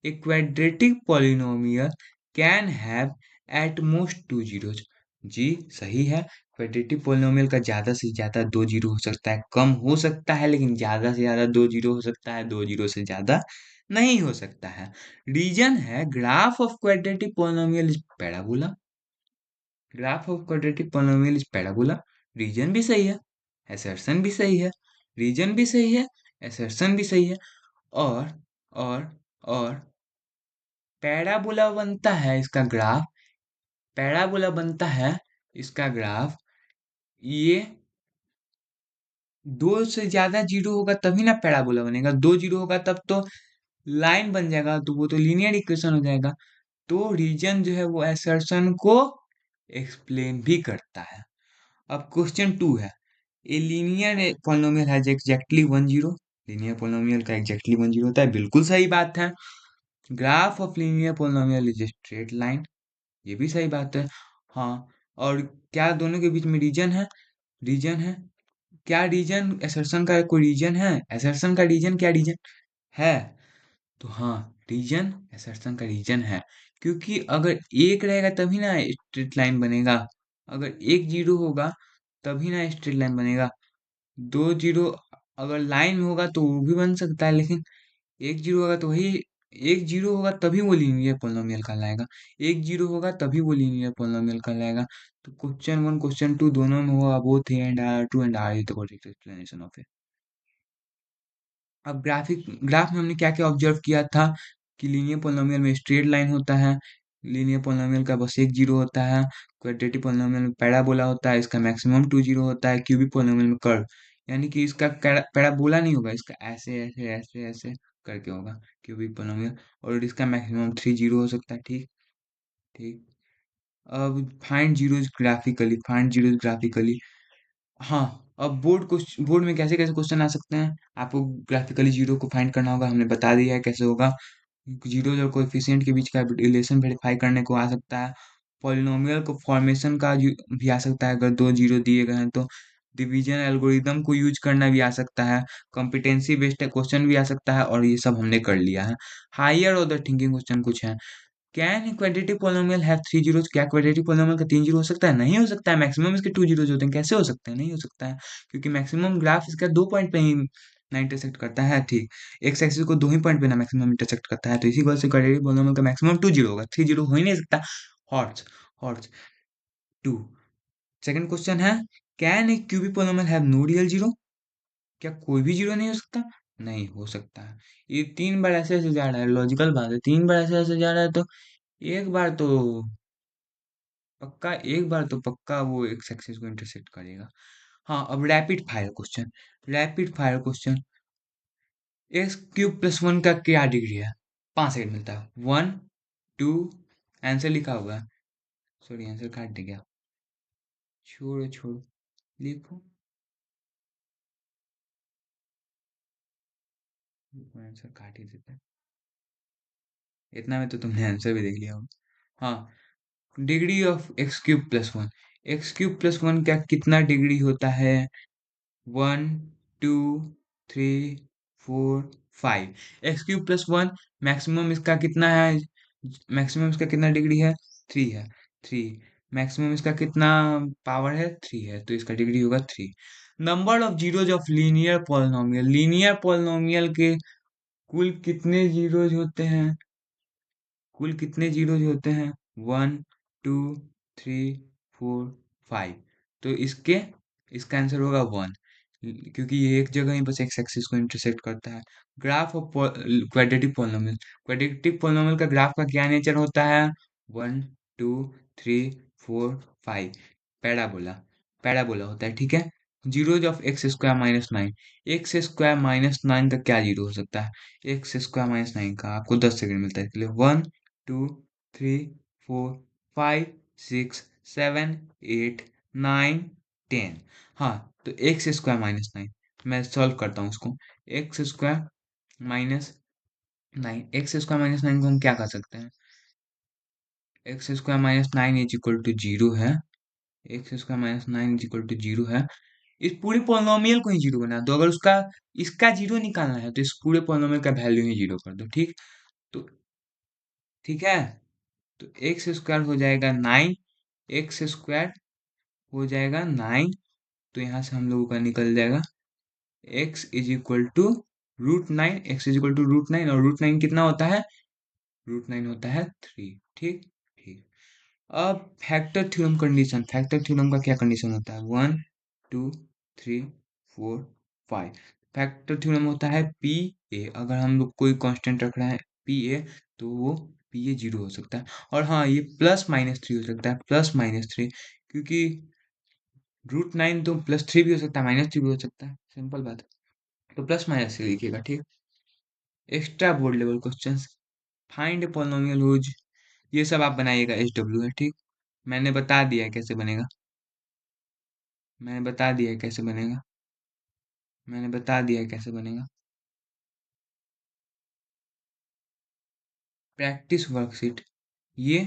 a quadratic polynomial can have at most two zeros। जी सही है, क्वाड्रेटिक पोलिनोमियल का ज्यादा से ज्यादा दो जीरो हो सकता है, कम हो सकता है, लेकिन ज्यादा से ज्यादा दो जीरो हो सकता है, दो जीरो से ज्यादा नहीं हो सकता है। रीजन है graph of quadratic polynomial is parabola, graph of quadratic polynomial is parabola. Reason भी सही है, assertion भी सही है, रीजन भी सही है, assertion भी सही है, और और और पैराबोला बनता है इसका ग्राफ, पैराबोला बनता है इसका ग्राफ, ये दो से ज्यादा जीरो होगा तभी ना पैराबोला बनेगा, दो जीरो होगा तब तो लाइन बन जाएगा, तो वो तो लीनियर इक्वेशन हो जाएगा। तो रीजन जो है वो assertion को एक्सप्लेन भी करता है। अब क्वेश्चन 2 है, a linear polynomial has exactly one zero, linear polynomial का एग्जैक्टली वन जीरो होता है, बिल्कुल सही बात है। Graph of linear polynomial is straight line, ये भी सही बात है। हाँ, और क्या दोनों के बीच में रीजन है, रीजन है। क्या रीजन असर्शन का कोई रीजन है, असर्शन का रीजन क्या रीजन है? तो हाँ, रीजन असर्शन का रीजन है, क्योंकि अगर एक रहेगा तभी ना स्ट्रेट लाइन बनेगा। अगर एक जीरो होगा तभी ना स्ट्रेट लाइन बनेगा। दो जीरो अगर लाइन में होगा तो वो भी बन सकता है, लेकिन एक जीरो होगा तो वही, एक जीरो होगा तभी वो लीनियर पोलिनोमियल कहलाएगा। एक जीरो होगा तभी वो लीनियर पोलिनोमियल कहलाएगा। तो क्वेश्चन वन क्वेश्चन टू दोनों में होगा both A and R true and R is the correct explanation of. अब ग्राफ में हमने क्या क्या ऑब्जर्व किया था कि लीनियर पोलिनोमियल में स्ट्रेट लाइन होता है, लीनियर पोलिनोमियल का बस एक जीरो होता है, क्वाड्रेटिक पोलिनोमियल में पैराबोला होता है, इसका मैक्सिमम टू जीरो होता है, क्यूबिक पोलिनोमियल में कर्व, यानी कि इसका पैराबोला नहीं होगा, इसका ऐसे ऐसे ऐसे ऐसे करके होगा क्यूबिक पोलिनोमियल, और इसका मैक्सिमम थ्री जीरो हो सकता है। ठीक ठीक। अब find zeros graphically, find zeros graphically. हाँ, अब बोर्ड में कैसे कैसे क्वेश्चन आ सकते हैं। आपको ग्राफिकली जीरो को फाइंड करना होगा, हमने बता दिया है कैसे होगा। जीरोज और कोएफिशिएंट के बीच का रिलेशन वेरीफाई करने को आ सकता है। पॉलिनोमियल को फॉर्मेशन का भी आ सकता है, अगर दो जीरो दिए गए हैं तो। डिवीजन एल्गोरिदम को यूज करना भी आ सकता है। कॉम्पिटेंसी बेस्ड क्वेश्चन भी आ सकता है, और ये सब हमने कर लिया है। हायर ऑर्डर थिंकिंग क्वेश्चन कुछ है। Can quadratic polynomial have three zeros? क्या क्वाड्रेटिक पोलिनोमियल का तीन जीरो हो सकता है? नहीं हो सकता है। मैक्सिमम इसके टू जीरोस होते हैं। कैसे हो सकते हैं? नहीं हो सकता है, क्योंकि मैक्सिमम ग्राफ इसका दो पॉइंट पे ही ना इंटरसेक्ट करता है। ठीक, एक्स एक्सिस को दो ही पॉइंट पे ना मैक्सिमम इंटरसेक्ट करता है, तो इसी वजह से क्वाड्रेटिक पोलिनोमियल का मैक्सिमम टू जीरो होगा, थ्री जीरो हो ही नहीं सकता। हॉर्स हॉर्स टू। सेकंड क्वेश्चन है, can a cubic polynomial have no real zero? क्या कोई भी जीरो नहीं हो सकता? नहीं हो सकता है। ये तीन बार ऐसे ऐसे जा रहा है, लॉजिकल बात है, तीन बार ऐसे ऐसे जा रहा है तो एक बार तो पक्का, एक बार तो पक्का वो एक्स एक्सिस को इंटरसेक्ट करेगा। हाँ, अब rapid fire question. Rapid fire question, x cube plus one का क्या डिग्री है? 5 सेकंड मिलता है। वन, टू, आंसर लिखा हुआ है, सॉरी आंसर काट दे गया, छोड़ो छोड़ो, लिखो, आंसर काट ही देते हैं। इतना में तो तुमने आंसर भी देख लिया होगा। हाँ, degree of X cube plus one, X cube plus one का कितना डिग्री होता है? One, two, three, four, five. X cube plus one, maximum इसका कितना है? मैक्सिमम इसका कितना डिग्री है? थ्री है। थ्री। मैक्सिमम इसका कितना पावर है? थ्री है, तो इसका डिग्री होगा three. Number of zeros of linear polynomial, linear polynomial के कुल कितने जीरोज होते हैं? कुल कितने जीरोज होते हैं? One, two, three, four, five. तो इसका आंसर होगा वन, क्योंकि ये एक जगह ही बस एक्स एक्सिस को इंटरसेक्ट करता है। Graph of quadratic polynomial, quadratic polynomial का ग्राफ का क्या नेचर होता है? One, two, three, four, five. Parabola, parabola होता है। ठीक है। Zeros of X square minus nine, X square minus nine का क्या जीरो हो सकता है? एक्स स्क्वायर माइनस नाइन का आपको 10 सेकंड मिलता है इसके लिए। One, two, three, four, five, six, seven, eight, nine, ten. हाँ, तो एक्स स्क्वायर माइनस नाइन, मैं सॉल्व करता हूँ उसको। X square minus nine, X square minus nine को हम क्या कर सकते हैं? X square minus nine is equal to zero है। X square minus nine is equal to zero है। इस पूरे पोलिनोमियल को ही जीरो बना दो, अगर उसका इसका जीरो निकालना है तो इस पूरे पोलिनोमियल का वैल्यू ही जीरो कर दो। ठीक, तो ठीक है, तो एक्स स्क्वायर हो जाएगा नाइन, एक्स स्क्वायर हो जाएगा नाइन, तो यहाँ से हम लोगों का निकल जाएगा X is equal to root nine, X is equal to root nine, और रूट नाइन कितना होता है? रूट नाइन होता है थ्री। ठीक ठीक। अब factor theorem condition, factor theorem का क्या कंडीशन होता है? One, two, three, four, five. Factor theorem होता है पी ए, अगर हम लोग कोई कांस्टेंट रख रहे हैं पी ए, तो वो पी ए जीरो हो सकता है। और हाँ, ये प्लस माइनस थ्री हो सकता है, प्लस माइनस थ्री, क्योंकि रूट नाइन तो प्लस थ्री भी हो सकता है, माइनस थ्री भी हो सकता है, सिंपल बात है। तो प्लस माइनस थ्री लिखिएगा। ठीक। Extra board level questions, find polynomial whose, ये सब आप बनाइएगा, एच डब्ल्यू है। ठीक, मैंने बता दिया है कैसे बनेगा, मैंने बता दिया है कैसे बनेगा, मैंने बता दिया है कैसे बनेगा। प्रैक्टिस वर्कशीट, ये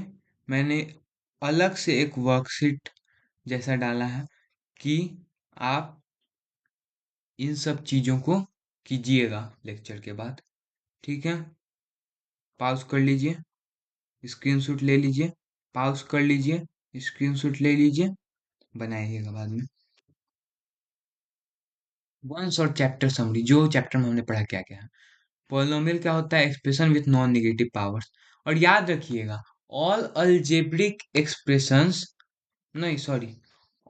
मैंने अलग से एक वर्कशीट जैसा डाला है कि आप इन सब चीजों को कीजिएगा लेक्चर के बाद। ठीक है, पॉज कर लीजिए। स्क्रीनशॉट ले लीजिए, पॉज कर लीजिए, स्क्रीनशॉट ले लीजिए, बनाइएगा बाद में। वन शॉट चैप्टर समरी, जो चैप्टर में हमने पढ़ा क्या क्या है। पॉलिनोमियल क्या होता है? Expression with non negative powers. और याद रखिएगा, ऑल अलजेब्रिक एक्सप्रेशंस, नहीं sorry,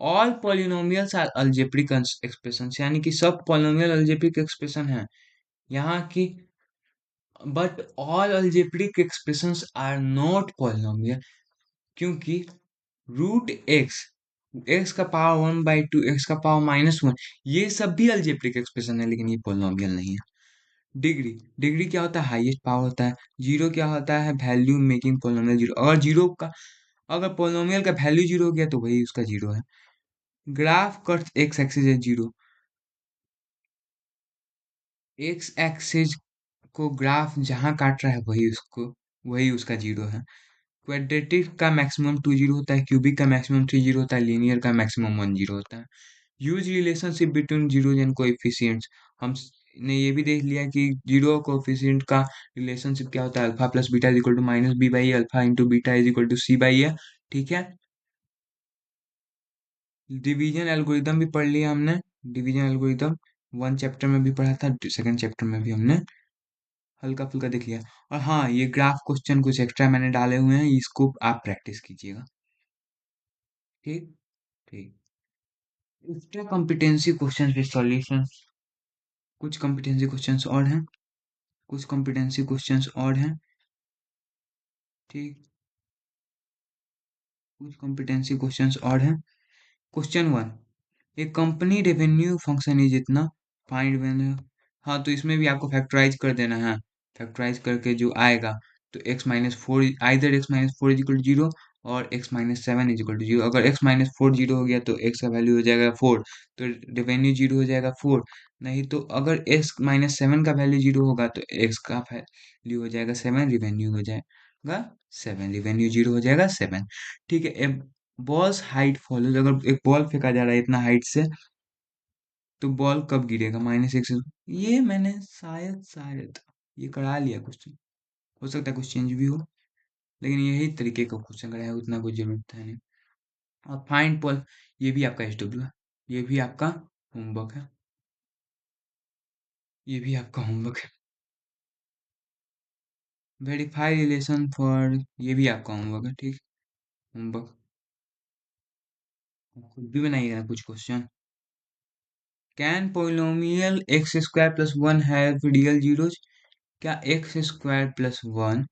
all polynomials are algebraic expressions, यानी कि सब पॉलिनोमियल अलजेब्रिक एक्सप्रेशन है यहाँ की। But all algebraic expressions are not polynomial, क्योंकि रूट एक्स, एक्स का पावर 1/2, एक्स का पावर -1, ये सब भी अलजेब्रिक एक्सप्रेशन है, लेकिन ये पॉलिनोमियल नहीं है। डिग्री, डिग्री क्या होता है? हाईएस्ट पावर होता है। जीरो क्या होता है? Value making polynomial zero. अगर जीरो का, अगर पॉलिनोमियल का वैल्यू जीरो हो गया तो वही उसका जीरो है। ग्राफ कट एक्स एक्सिस है जीरो, एक्स एक्सिस को ग्राफ जहां काट रहा है वही उसको, वही उसका जीरो है। क्वाड्रेटिक का मैक्सिमम 2 जीरो होता है, क्यूबिक का मैक्सिमम 3 जीरो होता है, लीनियर का मैक्सिमम 1 जीरो होता है। Use relationship between zeros and coefficients, हमने ये भी देख लिया कि जीरो कोएफिशिएंट का रिलेशनशिप क्या होता है, alpha plus beta is equal to minus B by alpha into beta is equal to C by A. ठीक है। डिवीजन एल्गोरिदम भी पढ़ लिया हमने, डिवीजन एल्गोरिदम वन चैप्टर में भी पढ़ा था, सेकंड चैप्टर में भी हमने हल्का फुल्का देख लिया। और हाँ, ये ग्राफ क्वेश्चन कुछ एक्स्ट्रा मैंने डाले हुए हैं, इसको आप प्रैक्टिस कीजिएगा। ठीक। ठीक। Extra competency question with solution, कुछ कॉम्पिटेंसी क्वेश्चंस और हैं, कुछ कॉम्पिटेंसी क्वेश्चंस और हैं। ठीक। कुछ कॉम्पिटेंसी क्वेश्चंस और हैं। क्वेश्चन वन, एक कंपनी रेवेन्यू फंक्शन इज इतना, फाइंड वेन्यू। हाँ, तो इसमें भी आपको फैक्टराइज कर देना है, फैक्टराइज करके जो आएगा, तो x-4, either x-4 is equal to zero और x-7 is equal to zero. अगर x-4 जीरो हो गया तो x का वैल्यू हो जाएगा 4, तो रेवेन्यू जीरो हो जाएगा 4। नहीं तो अगर x-7 का वैल्यू जीरो होगा तो x का वैल्यू हो जाएगा 7, रिवेन्यू हो जाएगा 7, रिवेन्यू जीरो हो जाएगा 7। ठीक है। बॉल्स हाइट फॉलोज, अगर एक बॉल फेंका जा रहा है इतना हाइट से, तो बॉल कब गिरेगा? -x। ये मैंने शायद शायद ये करा लिया क्वेश्चन, हो सकता है कुछ चेंज भी हो, लेकिन यही तरीके का क्वेश्चन कराया है, उतना कोई जरूरत है नहीं। और फाइंड पॉल, ये भी आपका एसडब्ल्यू है, ये भी आपका होमवर्क है, ये भी आपका होमवर्क है। वेरीफाई रिलेशन फॉर, ये भी आपका होमवर्क है। ठीक। होमवर्क खुद भी बनाइएगा ना कुछ question. Can polynomial X square plus one have real zeros? क्या X square plus one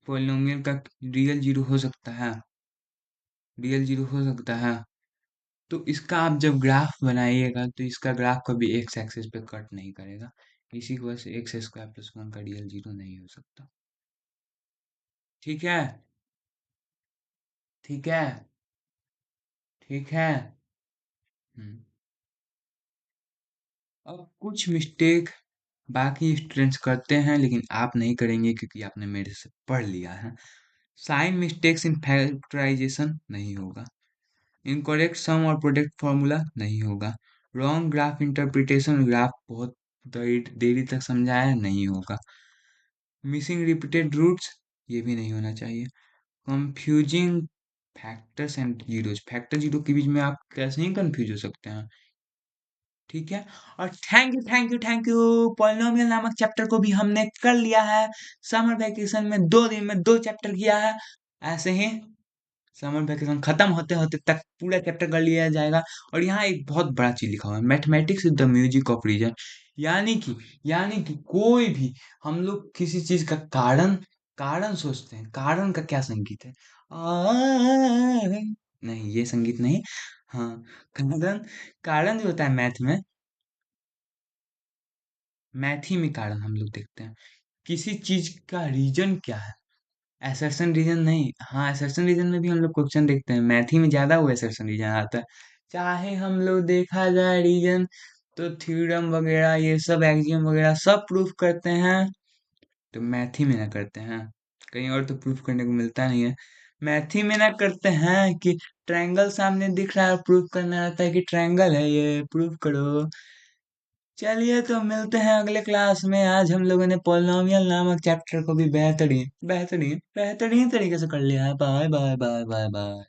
polynomial का रियल जीरो हो सकता है? रियल जीरो हो सकता है। तो इसका आप जब ग्राफ बनाइएगा तो इसका ग्राफ कभी एक्स एक्सिस पे कट नहीं करेगा, इसी की वजह से एक्स स्क्वायर प्लस वन का रियल जीरो नहीं हो सकता। ठीक है। ठीक है। ठीक है। हम्म। अब कुछ मिस्टेक बाकी स्टूडेंट्स करते हैं, लेकिन आप नहीं करेंगे क्योंकि आपने मेरे से पढ़ लिया है। साइन मिस्टेक्स इन फैक्टराइजेशन नहीं होगा, इनकरेक्ट सम और प्रोडक्ट फॉर्मूला नहीं होगा, रॉन्ग ग्राफ इंटरप्रिटेशन, ग्राफ बहुत देरी तक समझाया नहीं होगा, मिसिंग रिपीटेड रूट्स, ये भी नहीं होना चाहिए, confusing factors and zeros, factor zero के बीच में आप कैसे ही कंफ्यूज हो सकते हैं। ठीक है। और thank you thank you thank you, polynomial नामक चैप्टर को भी हमने कर लिया है। समर वैकेशन में 2 दिन में 2 चैप्टर किया है। ऐसे ही समर वैकेशन खत्म होते होते तक पूरा चैप्टर कर लिया जाएगा। और यहाँ एक बहुत बड़ा चीज लिखा हुआ है, mathematics is the music of reason. यानी कि यानी कि कोई भी, हम लोग किसी चीज का कारण, कारण सोचते हैं, कारण का क्या संगीत है? नहीं, ये संगीत नहीं। हाँ, कारण, कारण जो होता है मैथ में, मैथ ही में कारण हम लोग देखते हैं, किसी चीज का रीजन क्या है, असर्शन रीजन नहीं। हाँ, असर्शन रीजन में भी हम लोग क्वेश्चन देखते हैं, मैथ ही में ज्यादा वो असर्शन रीजन आता है। चाहे हम लोग देखा जाए रीजन, तो थ्योरम वगैरह ये सब एक्सियम वगैरह सब प्रूफ करते हैं, तो मैथ ही में ना करते हैं, कहीं और तो प्रूफ करने को मिलता नहीं है। मैथ ही में ना करते हैं कि ट्रायंगल सामने दिख रहा है, प्रूफ करना रहता है कि ट्रायंगल है, ये प्रूफ करो। चलिए तो मिलते हैं अगले क्लास में। आज हम लोगों ने पॉलिनॉमियल नामक चैप्टर को भी बेहतरीन बेहतरीन बेहतरीन तरीके से कर लिया है। Bye bye bye bye bye.